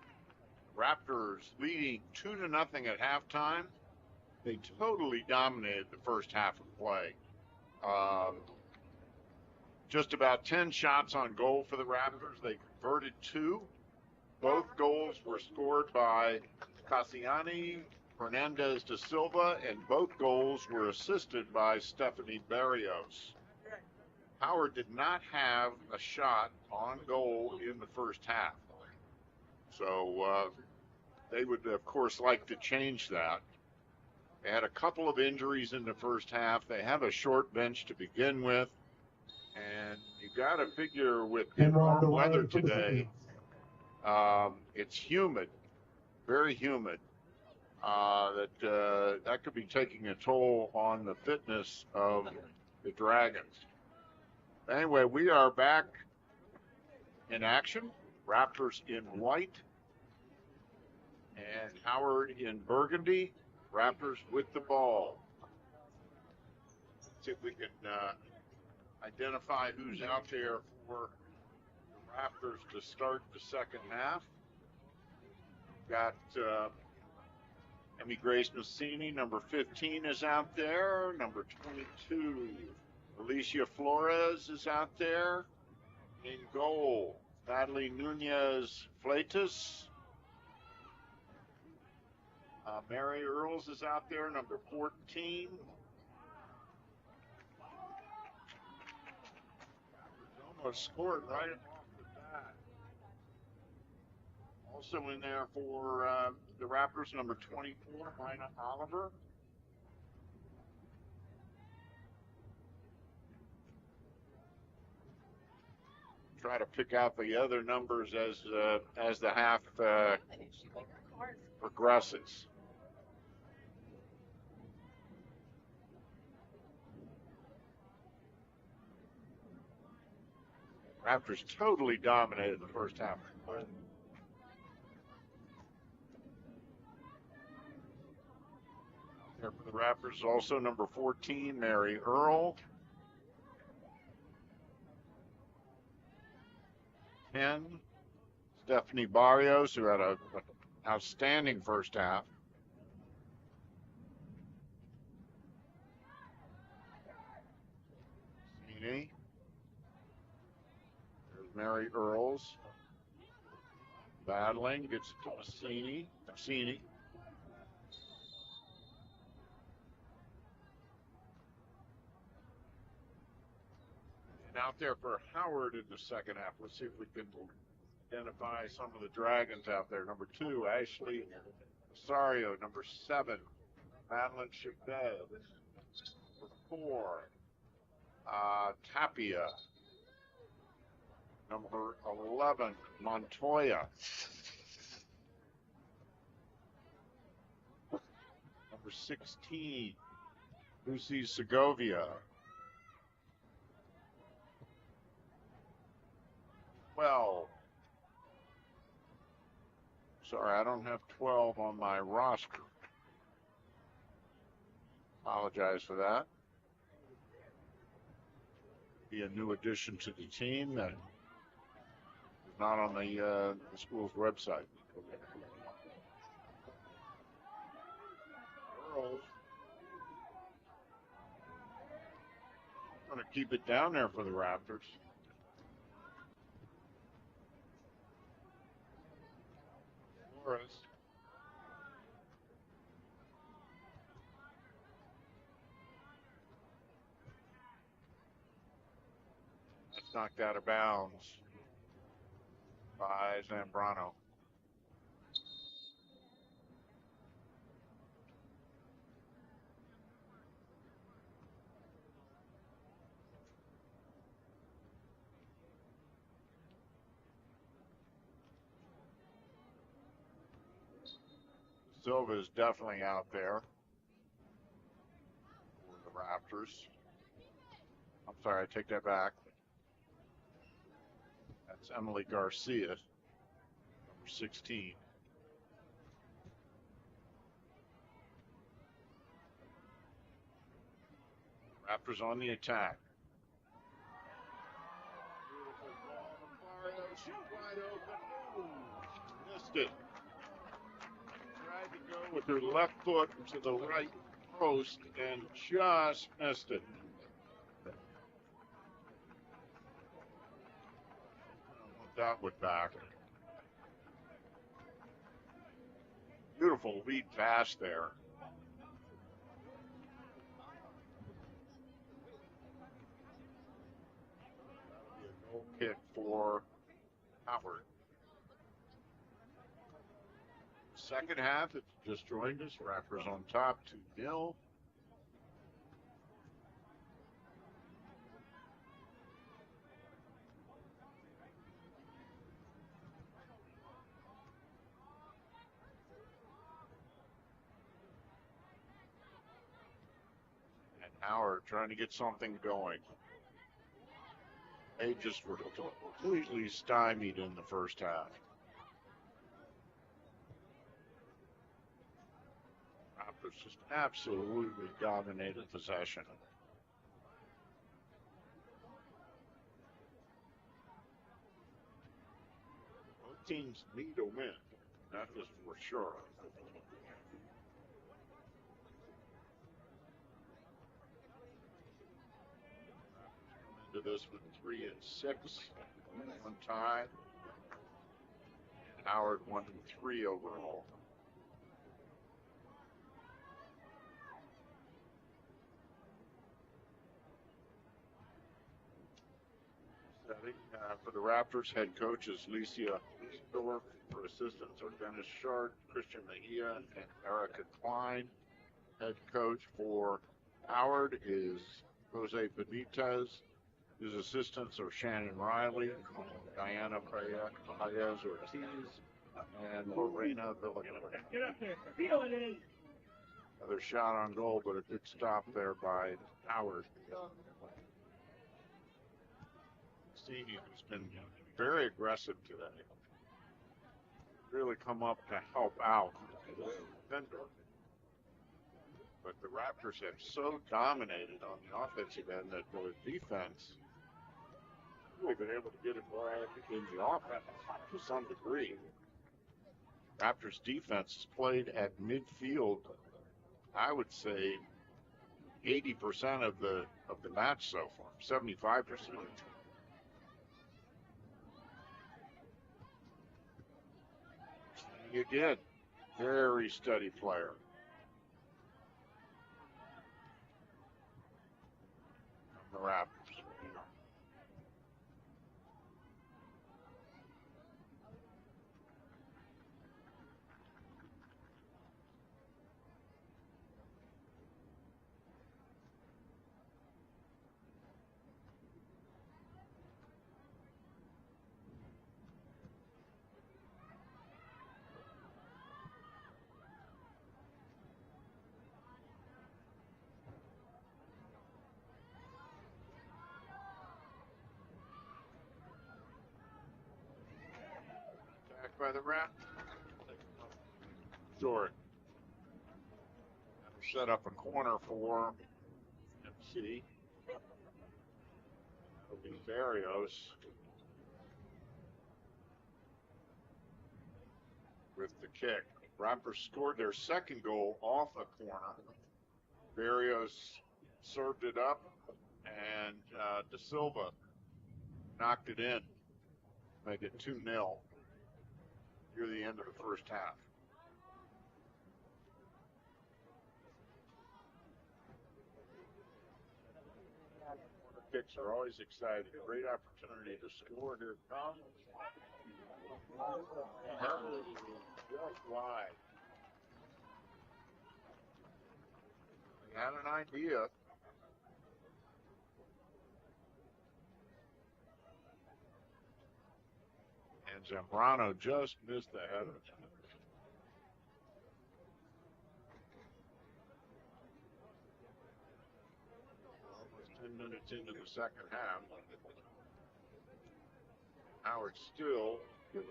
Raptors leading 2-0 at halftime. They totally dominated the first half of play. Just about 10 shots on goal for the Raptors. They converted 2. Both goals were scored by Cassiani Fernandez da Silva, and both goals were assisted by Stephanie Barrios. Howard did not have a shot on goal in the first half. So they would, of course, like to change that. They had a couple of injuries in the first half. They have a short bench to begin with. And you got to figure with the warm weather today, it's humid, very humid, that could be taking a toll on the fitness of the Dragons. Anyway, we are back in action. Raptors in white and Howard in burgundy. Raptors with the ball. See if we can identify who's out there for the Raptors to start the second half. Got Emmy Grace Massini, number 15 is out there. Number 22, Alicia Flores is out there. In goal, Natalie Nunez Fleitas. Mary Earls is out there, number 14. Almost scored right off the bat. Also in there for the Raptors, number 24, Mina Oliver. Try to pick out the other numbers as the half progresses. Raptors totally dominated the first half. There for the Raptors, also number 14, Mary Earl. 10, Stephanie Barrios, who had an outstanding first half. Cini. There's Mary Earls. Battling, gets it to Massini. And out there for Howard in the second half. Let's see if we can identify some of the Dragons out there. Number 2, Ashley Rosario. Number 7, Madeline Chabez. Number 4, Tapia. Number 11, Montoya. Number 16, Lucy Segovia. 12. Sorry, I don't have 12 on my roster. Apologize for that. Be a new addition to the team that is not on the school's website. Girls. Going to keep it down there for the Raptors. Flores. That's knocked out of bounds by Zambrano. Silva is definitely out there for the Raptors. I'm sorry, I take that back. That's Emily Garcia, number 16. Raptors on the attack. Shoot wide open. Ooh, missed it. Tried to go with her left foot to the right post and just missed it. That one back. Beautiful lead pass there. Goal kick for Howard. Second half, if you just joined us, Raptors on top 2-0. And Howard trying to get something going. They just were completely stymied in the first half. Raptors just absolutely dominated possession. Both teams need a win. That is for sure. Into this with 3 and 6, one tie, and Howard 1 and 3 overall. Setting for the Raptors, head coach is Licia Dorf. For assistants are Dennis Shart, Christian Mejia, and Erica Klein. Head coach for Howard is Jose Benitez. His assistants are Shannon Riley, Diana Paez Ortiz, and Lorena Villanueva. Get up there. Feel it in. Another shot on goal, but a good stop there by Howard. Stevie has been very aggressive today. Really come up to help out the defender. But the Raptors have so dominated on the offensive end that the defense really been able to get involved in the offense to some degree. Raptors defense has played at midfield, I would say 80% of the match so far, 75%. Again, very steady player. The Raptors. By the Raptors. Short. Set up a corner for MC. That'll be Barrios with the kick. Raptors scored their second goal off a corner. Barrios served it up, and De Silva knocked it in, make it 2-0. Near the end of the first half. Kicks are always exciting. A great opportunity to score. Here it comes. Just wide. They had an idea. And Zambrano just missed the header. Almost 10 minutes into the second half. Howard still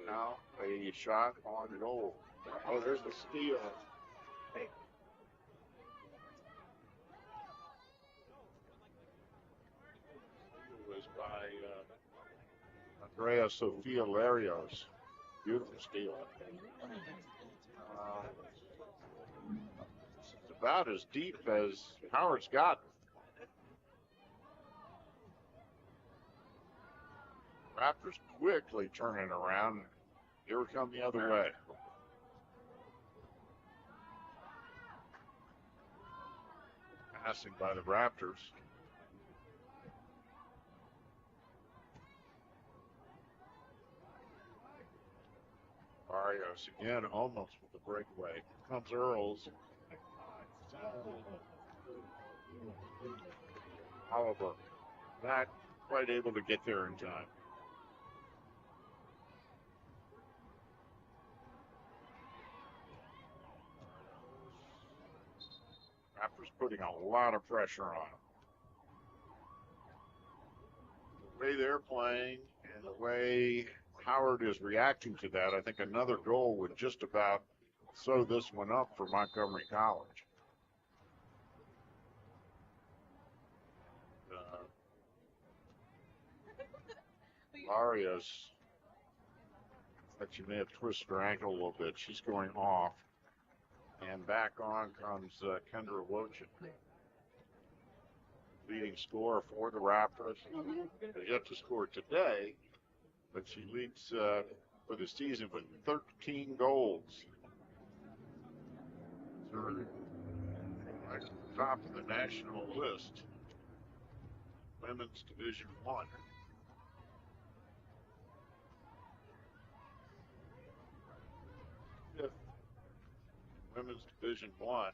Now a shot on goal. Oh, there's the steal. It was by Andrea Sofia Larios. Beautiful steal. It's about as deep as Howard's gotten. Raptors quickly turning around. Here we come the other way. Passing by the Raptors. Barrios again, almost with the breakaway. Comes Earls. Oliver, not quite able to get there in time. Raptors putting a lot of pressure on him. The way they're playing and the way Howard is reacting to that, I think another goal would just about sew this one up for Montgomery College. Arias, that she may have twisted her ankle a little bit. She's going off. And back on comes Kendra Wojcik. Leading scorer for the Raptors. Has yet to score today, but she leads for the season with 13 goals. So right at the top of the national list. Women's Division I. Fifth Women's Division I.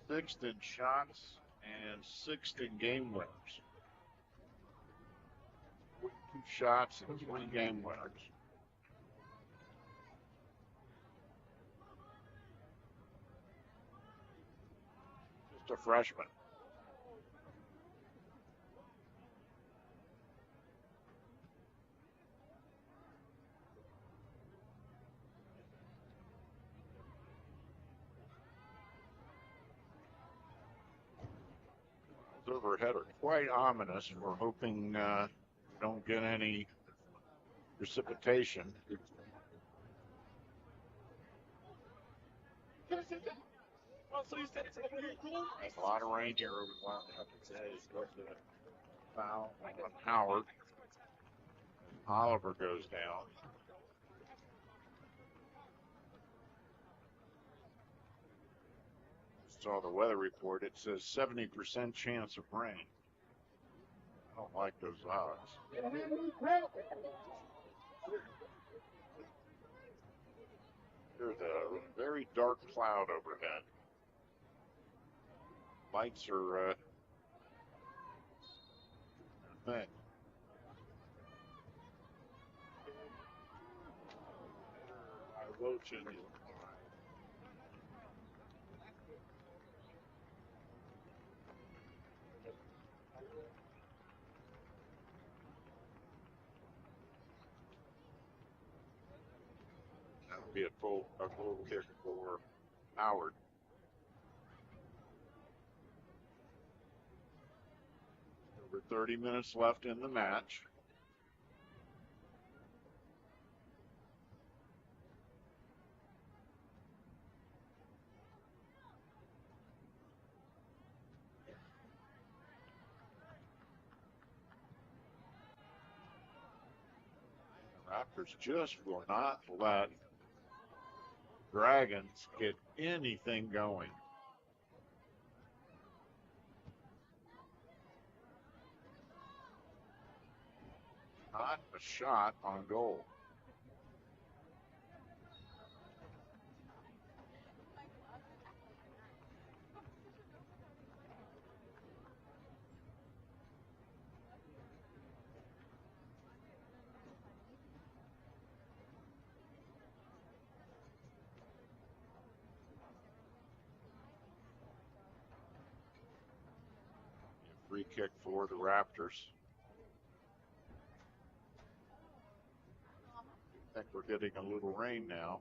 Sixth in shots and sixth in game winners. 42 shots and 3 game winners. Just a freshman. Overhead are quite ominous. We're hoping we don't get any precipitation. A lot of rain here over the last couple of days. Foul on Howard. Oliver goes down. Saw the weather report. It says 70% chance of rain. I don't like those odds. There's a very dark cloud overhead. Lights are thin. Wojcik. Be a goal kick for Howard. Over 30 minutes left in the match. The Raptors just will not let Dragons get anything going. Not a shot on goal. Free kick for the Raptors. think we're getting a little rain now.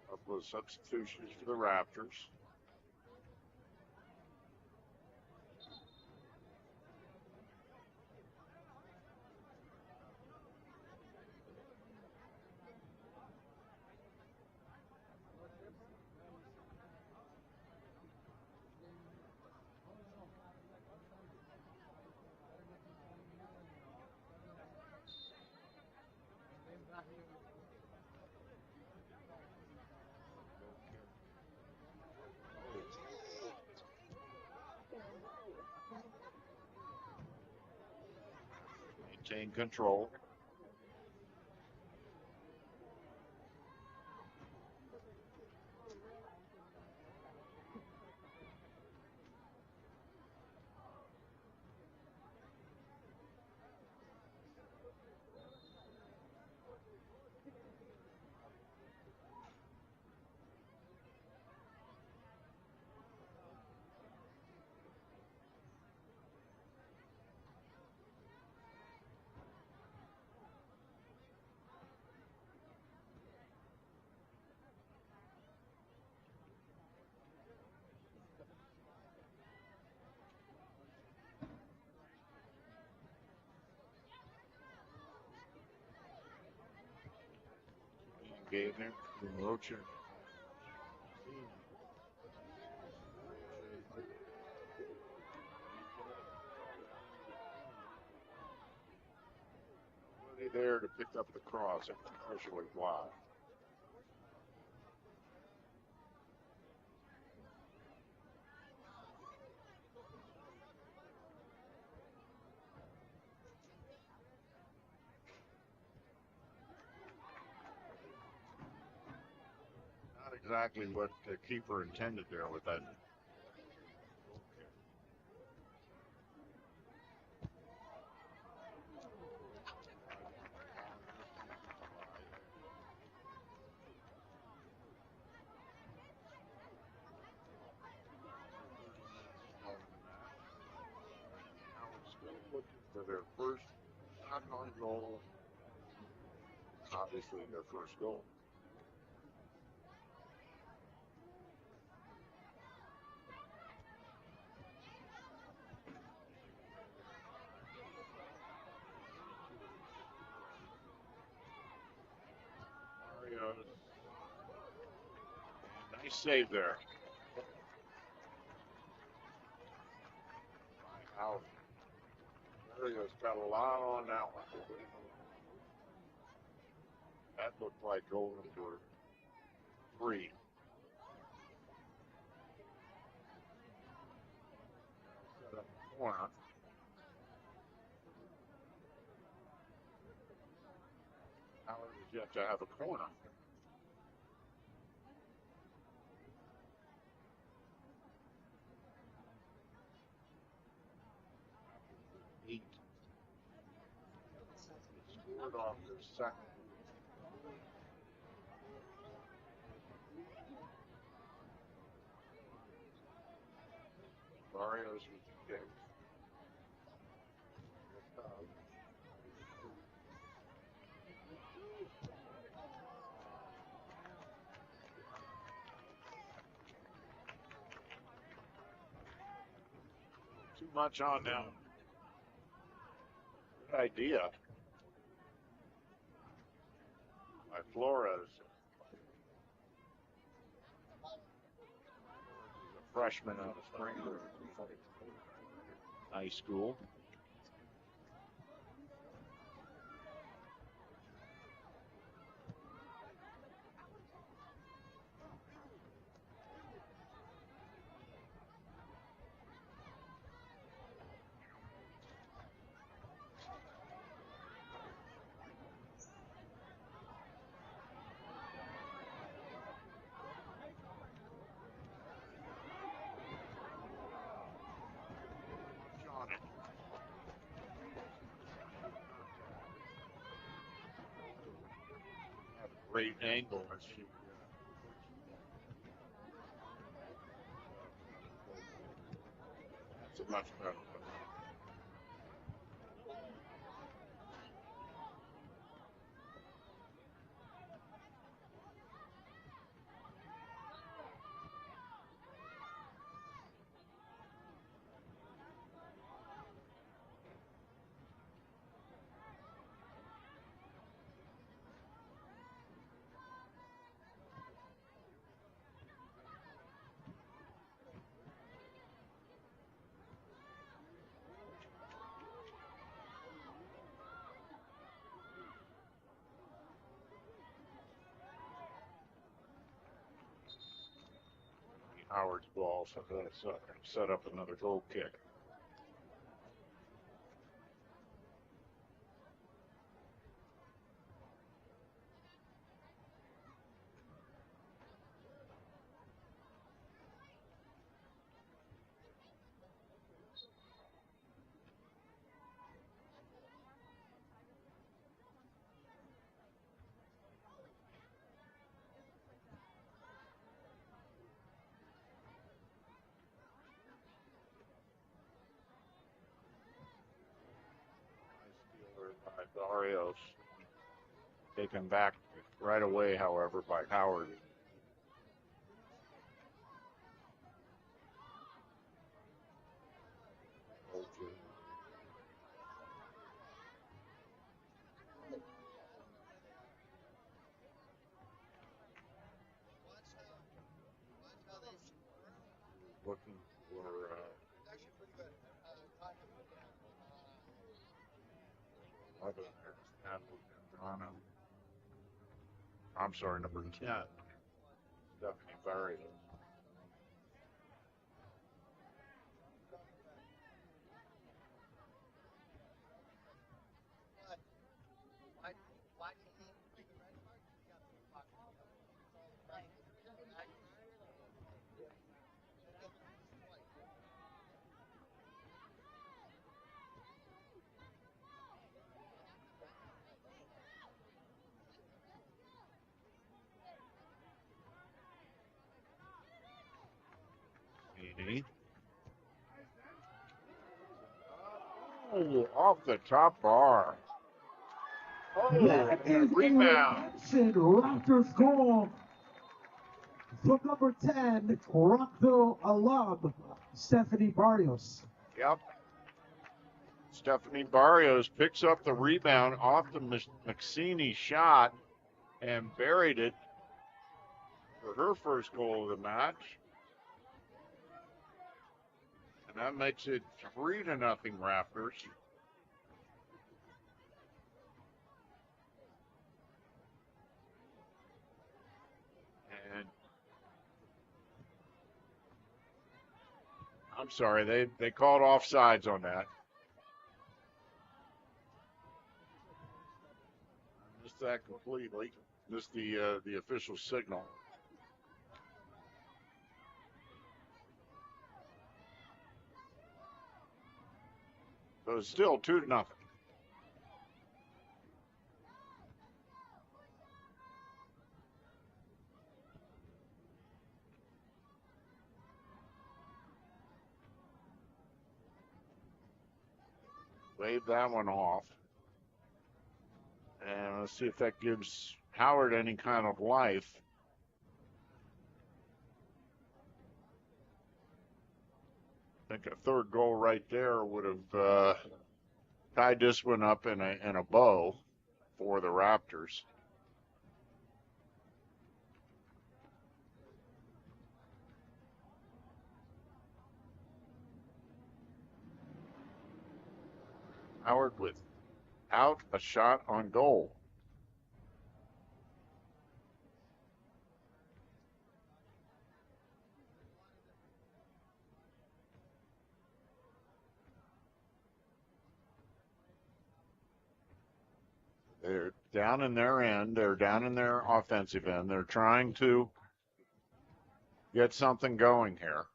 Couple of substitutions for the Raptors. Maintain control. Gavner, Rocher. Nobody there to pick up the cross. It partially blocked. Not exactly what the keeper intended there with that. For their first shot on goal, obviously their first goal. Mario's. Nice save there. Out. Mario's got a lot on that one. That looked like going for 3. Set up the corner. Howard is yet to have a corner. Eight. Scored off their second. Barrios with the kick. Too much on them. Good idea by Flores. A freshman out of Springfield High School. great angle as she. That's a much better one. Howard's ball, so that's set up another goal kick. By Barrios. Taken back right away, however, by Howard. Looking for I'm sorry, number 10, Stephanie Barrios. Oh, off the top bar. Oh, That is rebound. Raptors goal from number 10, Rockville alum, Stephanie Barrios. Yep. Stephanie Barrios picks up the rebound off the McSeany shot and buried it for her first goal of the match. And that makes it 3-0 Raptors. And I'm sorry, they called offsides on that. I missed that completely. Missed the official signal. So it's still 2-0. Wave that one off. And let's see if that gives Howard any kind of life. I think a third goal right there would have tied this one up in a bow for the Raptors. Howard without a shot on goal. They're down in their end. They're down in their offensive end. They're trying to get something going here.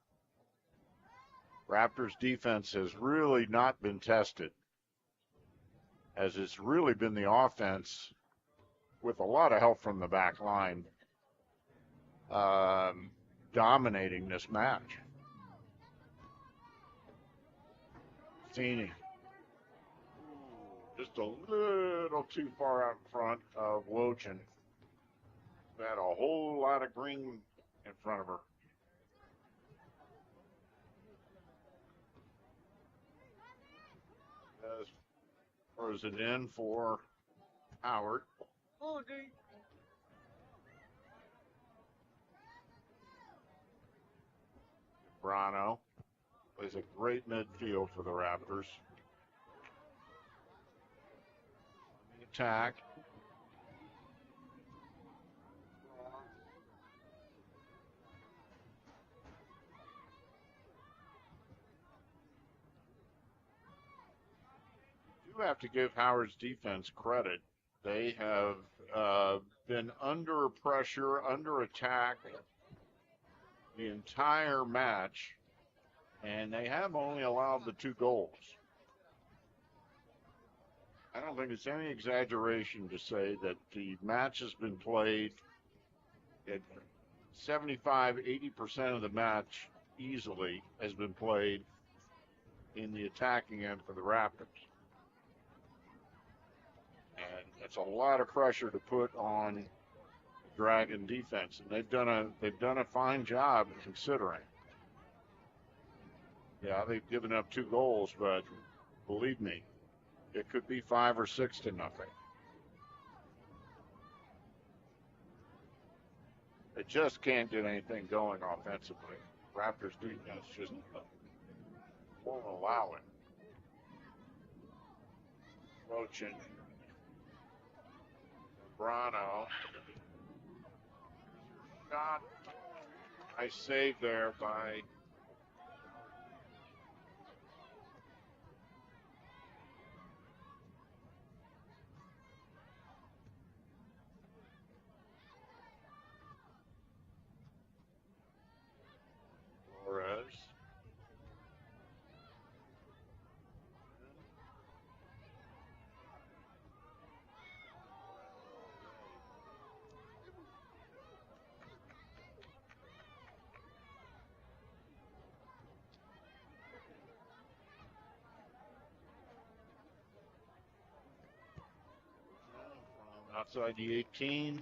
Raptors defense has really not been tested, as it's really been the offense with a lot of help from the back line, dominating this match. Feeney just a little too far out in front of Wojcik. Had a whole lot of green in front of her. Throws it in for Howard. Brano plays a great midfield for the Raptors. On the attack. You have to give Howard's defense credit. They have been under pressure, under attack the entire match, and they have only allowed the 2 goals. I don't think it's any exaggeration to say that the match has been played at 75-80% of the match easily has been played in the attacking end for the Raptors. And it's a lot of pressure to put on Dragon defense, and they've done a fine job considering. Yeah, they've given up 2 goals, but believe me, it could be 5 or 6 to nothing. They just can't get anything going offensively. Raptors defense just won't allow it. Wojcik. Brano. Shot. Nice save there by Flores. Outside the 18.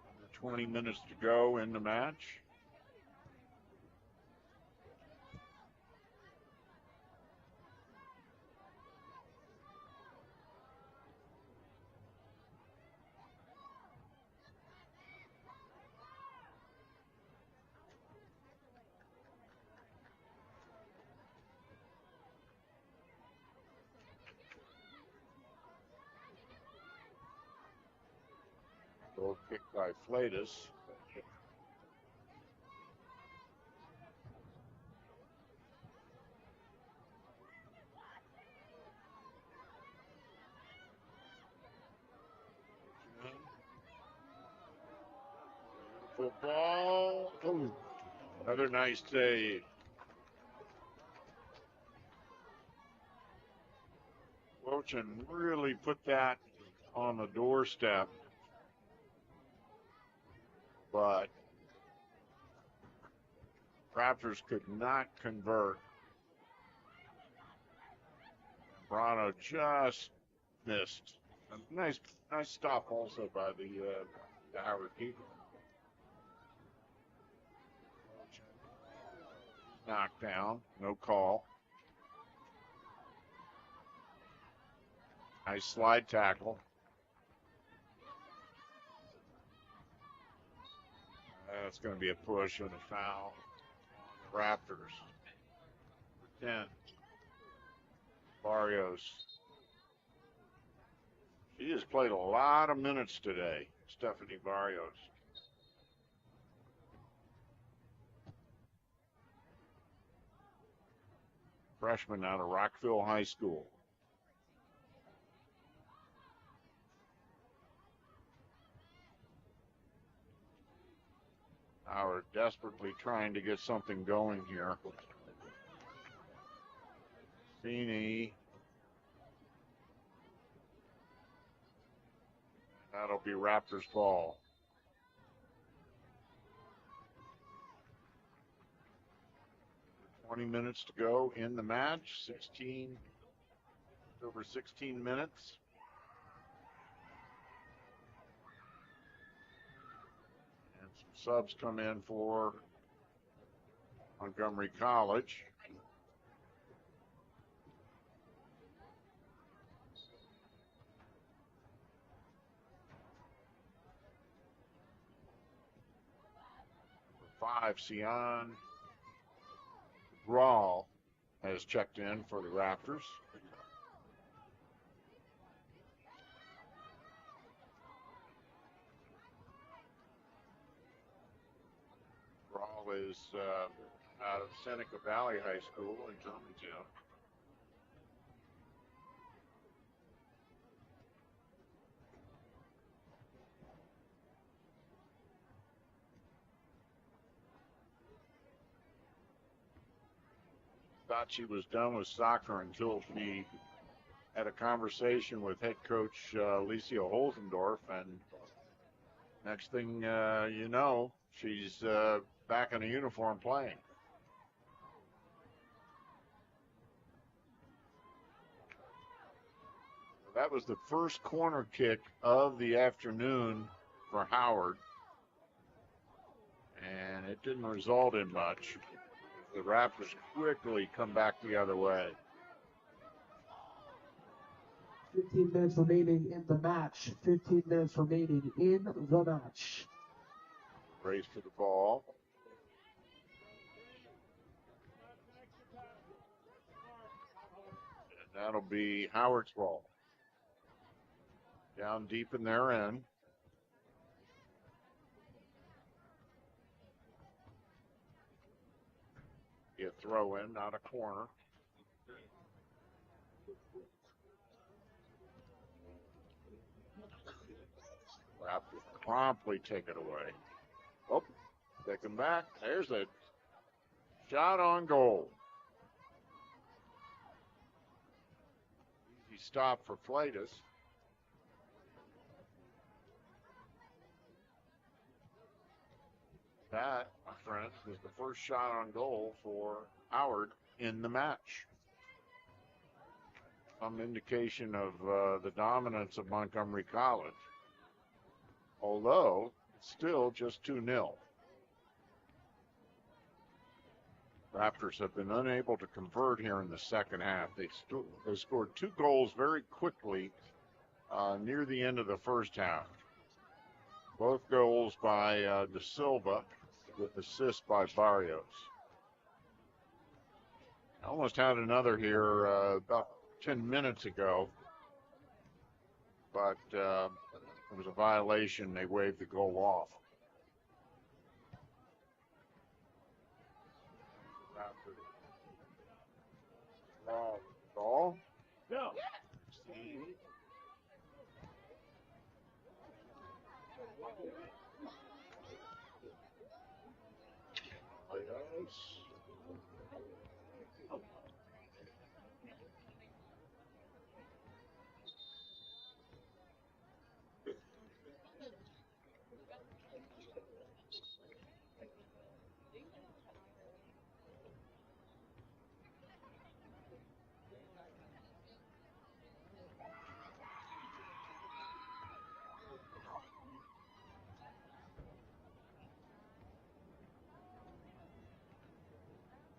Under 20 minutes to go in the match. Goal kick by Flatus. Football. Oh, another nice save. Wojcik really put that on the doorstep. But Raptors could not convert. Brano just missed. A nice stop also by the Howard keeper. Knocked down, no call. Nice slide tackle. That's going to be a push and a foul. Raptors. 10. Barrios. She has played a lot of minutes today, Stephanie Barrios. Freshman out of Rockville High School. Howard desperately trying to get something going here. Feeney. That'll be Raptors ball. "20 minutes to go in the match. 16, over 16 minutes. And some subs come in for Montgomery College. For 5, Sion Rawl has checked in for the Raptors. Rawl is out of Seneca Valley High School in Germantown. Thought she was done with soccer until she had a conversation with head coach Licio Holzendorf, and next thing you know, she's back in a uniform playing. That was the first corner kick of the afternoon for Howard, and it didn't result in much. The Raptors quickly come back the other way. 15 minutes remaining in the match. 15 minutes remaining in the match. Race for the ball. And that'll be Howard's ball. Down deep in their end. Be a throw in, not a corner. Raptors promptly take it away. Oh, they come back. There's a shot on goal. Easy stop for Flatus. That, my friends, was the first shot on goal for Howard in the match. Some indication of the dominance of Montgomery College. Although, it's still just 2-0. Raptors have been unable to convert here in the second half. They scored 2 goals very quickly near the end of the first half. Both goals by De Silva, with assist by Barrios. I almost had another here about 10 minutes ago, but it was a violation. They waved the goal off. Ball. No.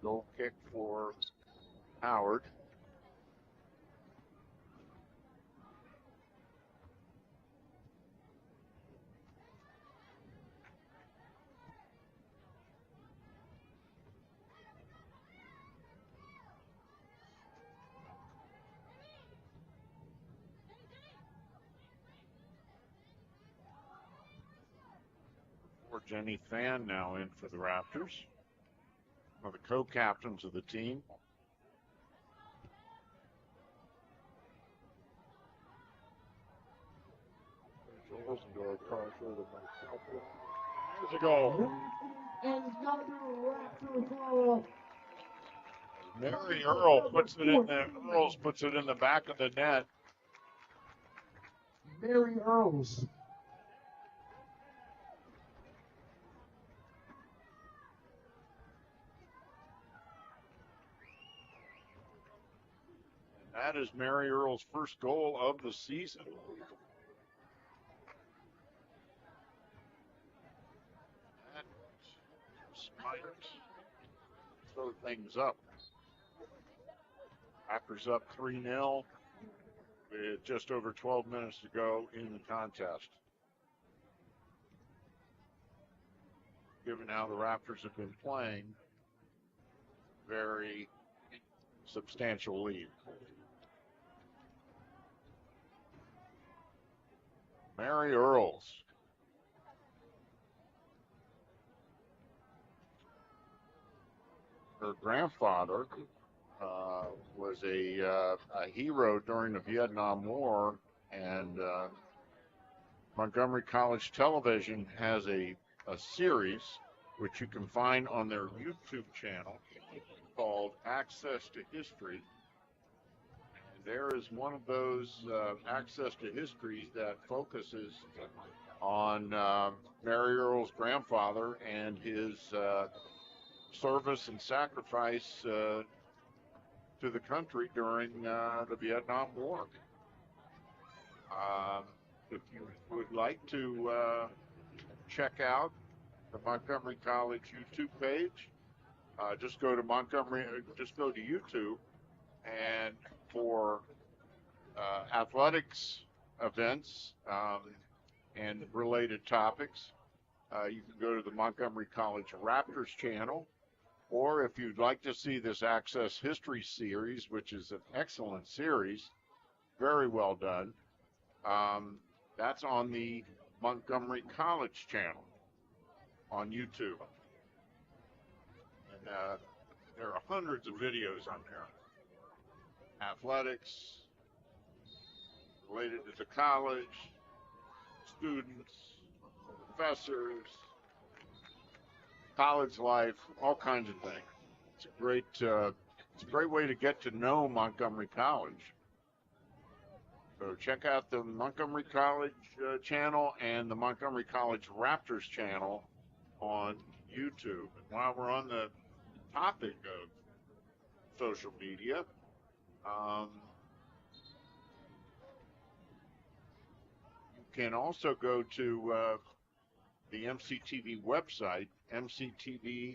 Goal kick for Howard. Jenny Fan now in for the Raptors. One of the co-captains of the team. There's a goal. Another Raptor ball. Mary Earls puts it in the back of the net. Mary Earls. That is Mary Earls' first goal of the season. That might throw things up. Raptors up 3-0 with just over 12 minutes to go in the contest. Given how the Raptors have been playing, very substantial lead. Mary Earls. Her grandfather was a hero during the Vietnam War, and Montgomery College Television has a series which you can find on their YouTube channel called Access to History. And there is one of those Access to Histories that focuses on Mary Earls' grandfather and his service and sacrifice to the country during the Vietnam War. If you would like to check out the Montgomery College YouTube page, just go to YouTube, and for athletics events and related topics, you can go to the Montgomery College Raptors channel. Or if you'd like to see this Access History series, which is an excellent series, very well done, that's on the Montgomery College channel on YouTube. And there are hundreds of videos on there. Athletics, related to the college, students, professors, college life, all kinds of things. It's a great way to get to know Montgomery College. So check out the Montgomery College channel and the Montgomery College Raptors channel on YouTube. And while we're on the topic of social media, you can also go to the MCTV website, mctv.info,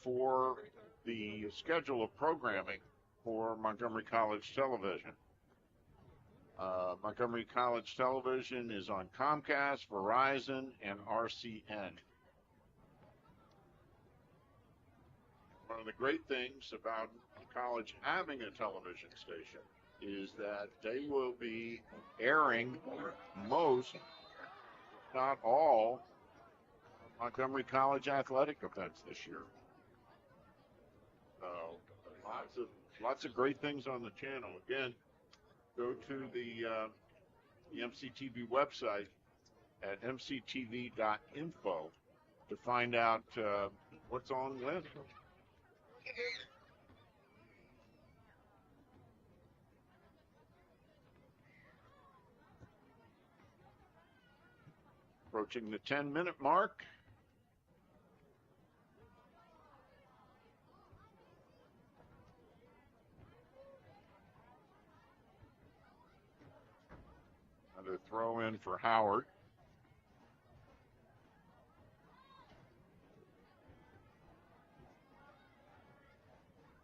for the schedule of programming for Montgomery College Television. Montgomery College Television is on Comcast, Verizon, and RCN. One of the great things about the college having a television station is that they will be airing most, if not all, Montgomery College athletic events this year. So lots of great things on the channel. Again, go to the MCTV website at mctv.info to find out what's on when. Approaching the 10-minute mark. Another throw in for Howard.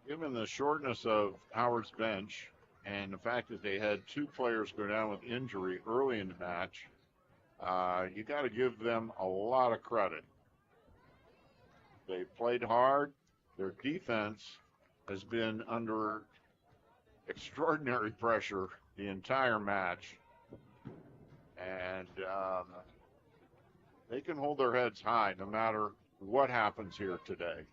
Given the shortness of Howard's bench and the fact that they had two players go down with injury early in the match, you got to give them a lot of credit. They played hard. Their defense has been under extraordinary pressure the entire match. And they can hold their heads high no matter what happens here today.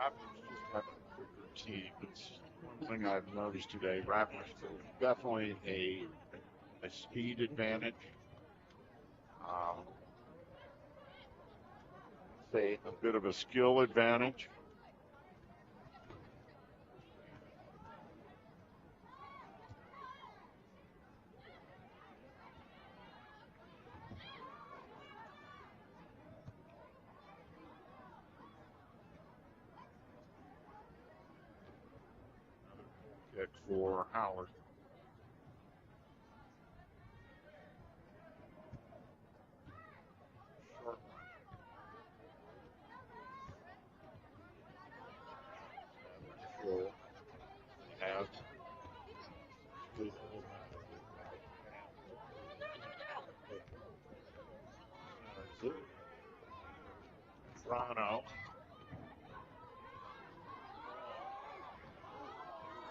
Raptors just have a quicker team. It's one thing I've noticed today. Raptors definitely a speed advantage. Um, say a bit of a skill advantage. Kick for Howard. Short one. Control. He has. Toronto.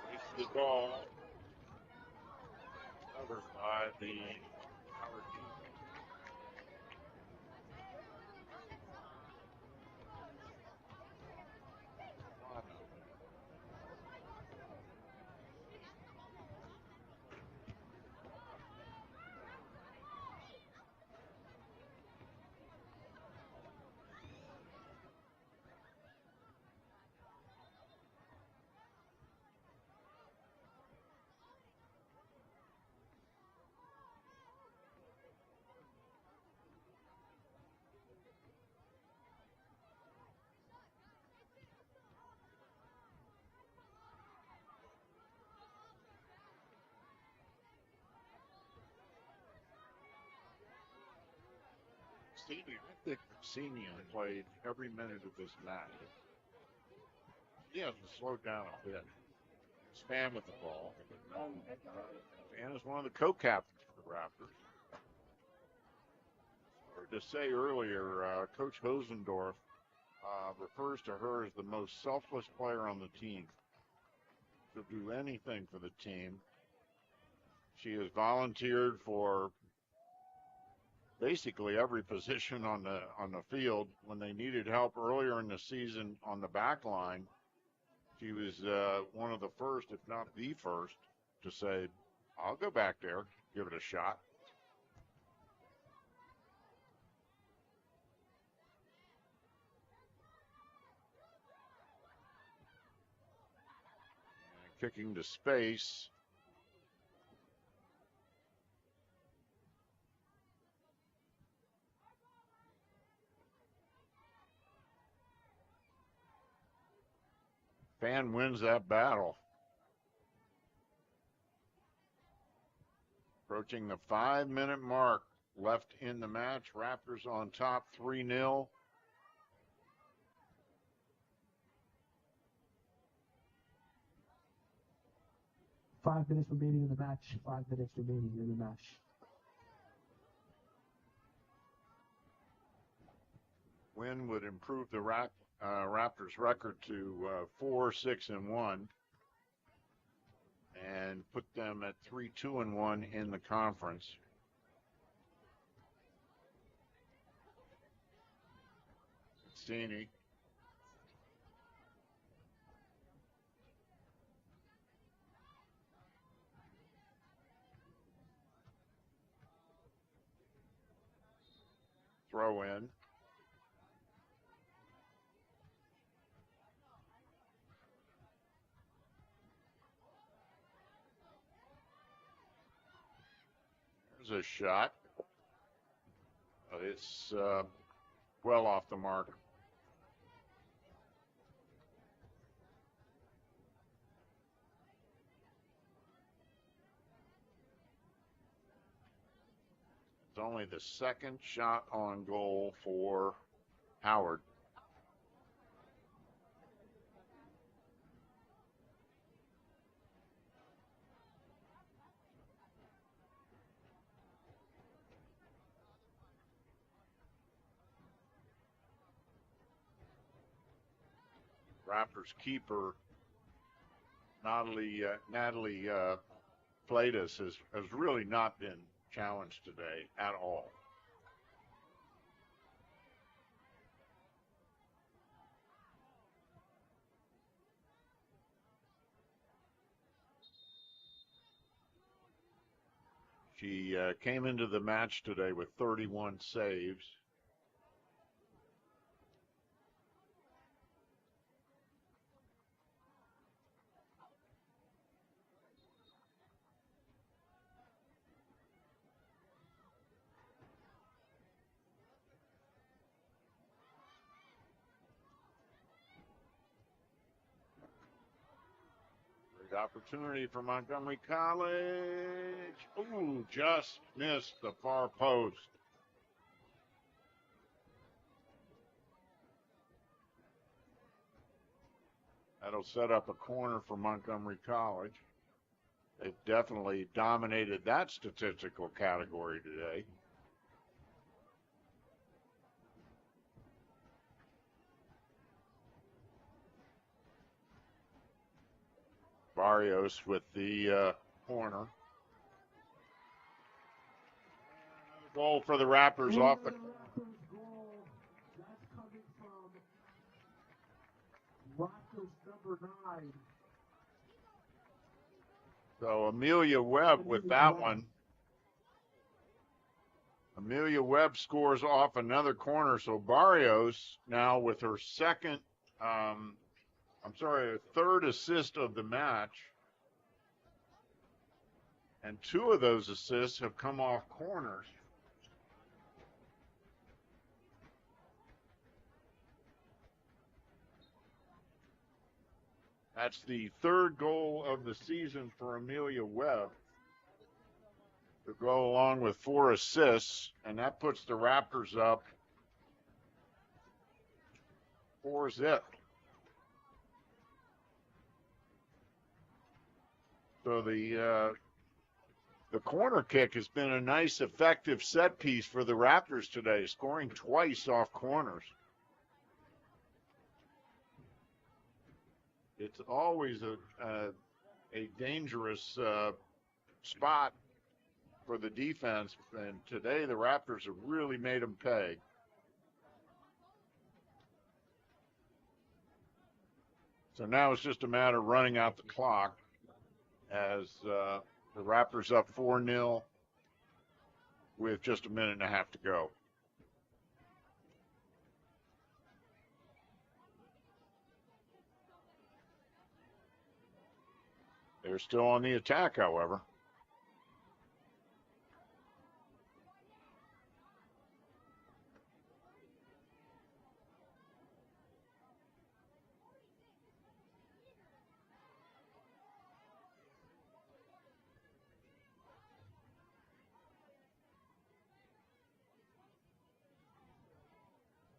Waits the ball. Covered by the Howard team. I think Senior played every minute of this match. He hasn't slowed down a bit. Span with the ball. Span is one of the co-captains for the Raptors. Or to say earlier, Coach Hosendorf refers to her as the most selfless player on the team. She'll do anything for the team. She has volunteered for basically every position on the field. When they needed help earlier in the season on the back line, she was one of the first, if not the first, to say, I'll go back there, give it a shot. And kicking to space. Fan wins that battle. Approaching the 5-minute mark left in the match. Raptors on top 3-0. Five minutes remaining in the match. 5 minutes remaining in the match. Win would improve the Raptors record to 4-6-1 and put them at 3-2-1 in the conference. Cini. Throw in. There's a shot. It's well off the mark. It's only the second shot on goal for Howard. Raptors keeper Natalie Flatus has really not been challenged today at all. She came into the match today with 31 saves. Great opportunity for Montgomery College. Ooh, just missed the far post. That'll set up a corner for Montgomery College. They've definitely dominated that statistical category today. Barrios with the corner. Another goal for the Raptors off the. That's coming from Raptors number 9. So Amelia Webb with that one. Amelia Webb scores off another corner. So Barrios now with her third assist of the match. And 2 of those assists have come off corners. That's the 3rd goal of the season for Amelia Webb to go along with 4 assists, and that puts the Raptors up 4-0. So the corner kick has been a nice, effective set piece for the Raptors today, scoring twice off corners. It's always a dangerous spot for the defense, and today the Raptors have really made them pay. So now it's just a matter of running out the clock as the Raptors up 4-0 with just a minute and a half to go. They're still on the attack, however.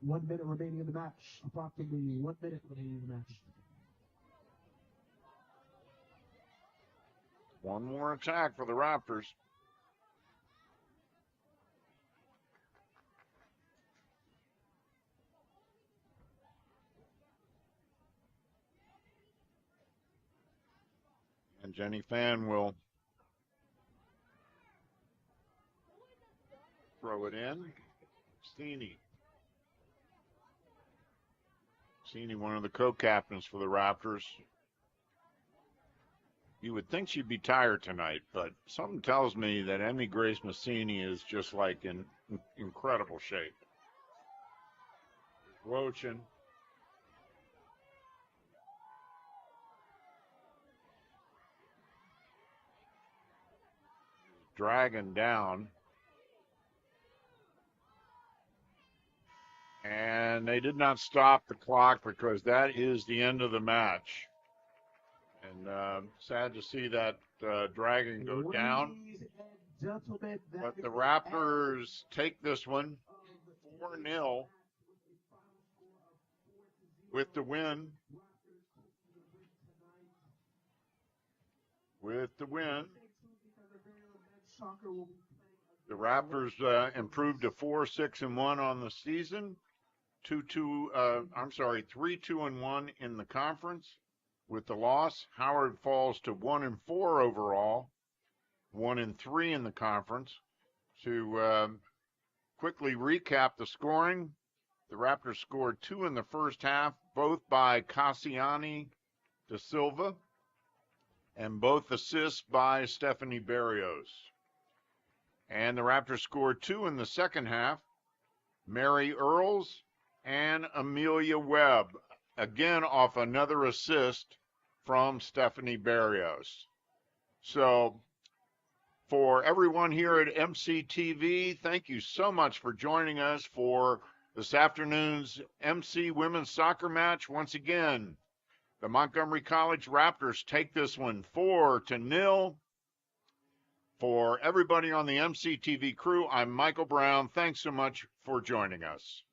One minute remaining in the match. Approximately 1 minute remaining in the match. One more attack for the Raptors. And Jenny Fan will throw it in. Cini, one of the co-captains for the Raptors. You would think she'd be tired tonight, but something tells me that Emmy Grace Massini is just like in incredible shape. Wochin. Dragging down. And they did not stop the clock because that is the end of the match. And sad to see that dragon go down. But the Raptors take this one 4-0 with the win. The Raptors improved to 4-6-1 on the season. 3-2-1 in the conference. With the loss, Howard falls to 1-4 overall, 1-3 in the conference. To quickly recap the scoring, the Raptors scored 2 in the first half, both by Cassiani de Silva, and both assists by Stephanie Barrios. And the Raptors scored 2 in the second half. Mary Earls and Amelia Webb, again off another assist from Stephanie Barrios. So for everyone here at MCTV, thank you so much for joining us for this afternoon's MC women's soccer match. Once again, the Montgomery College Raptors take this one 4-0. For everybody on the MCTV crew, I'm Michael Brown. Thanks so much for joining us.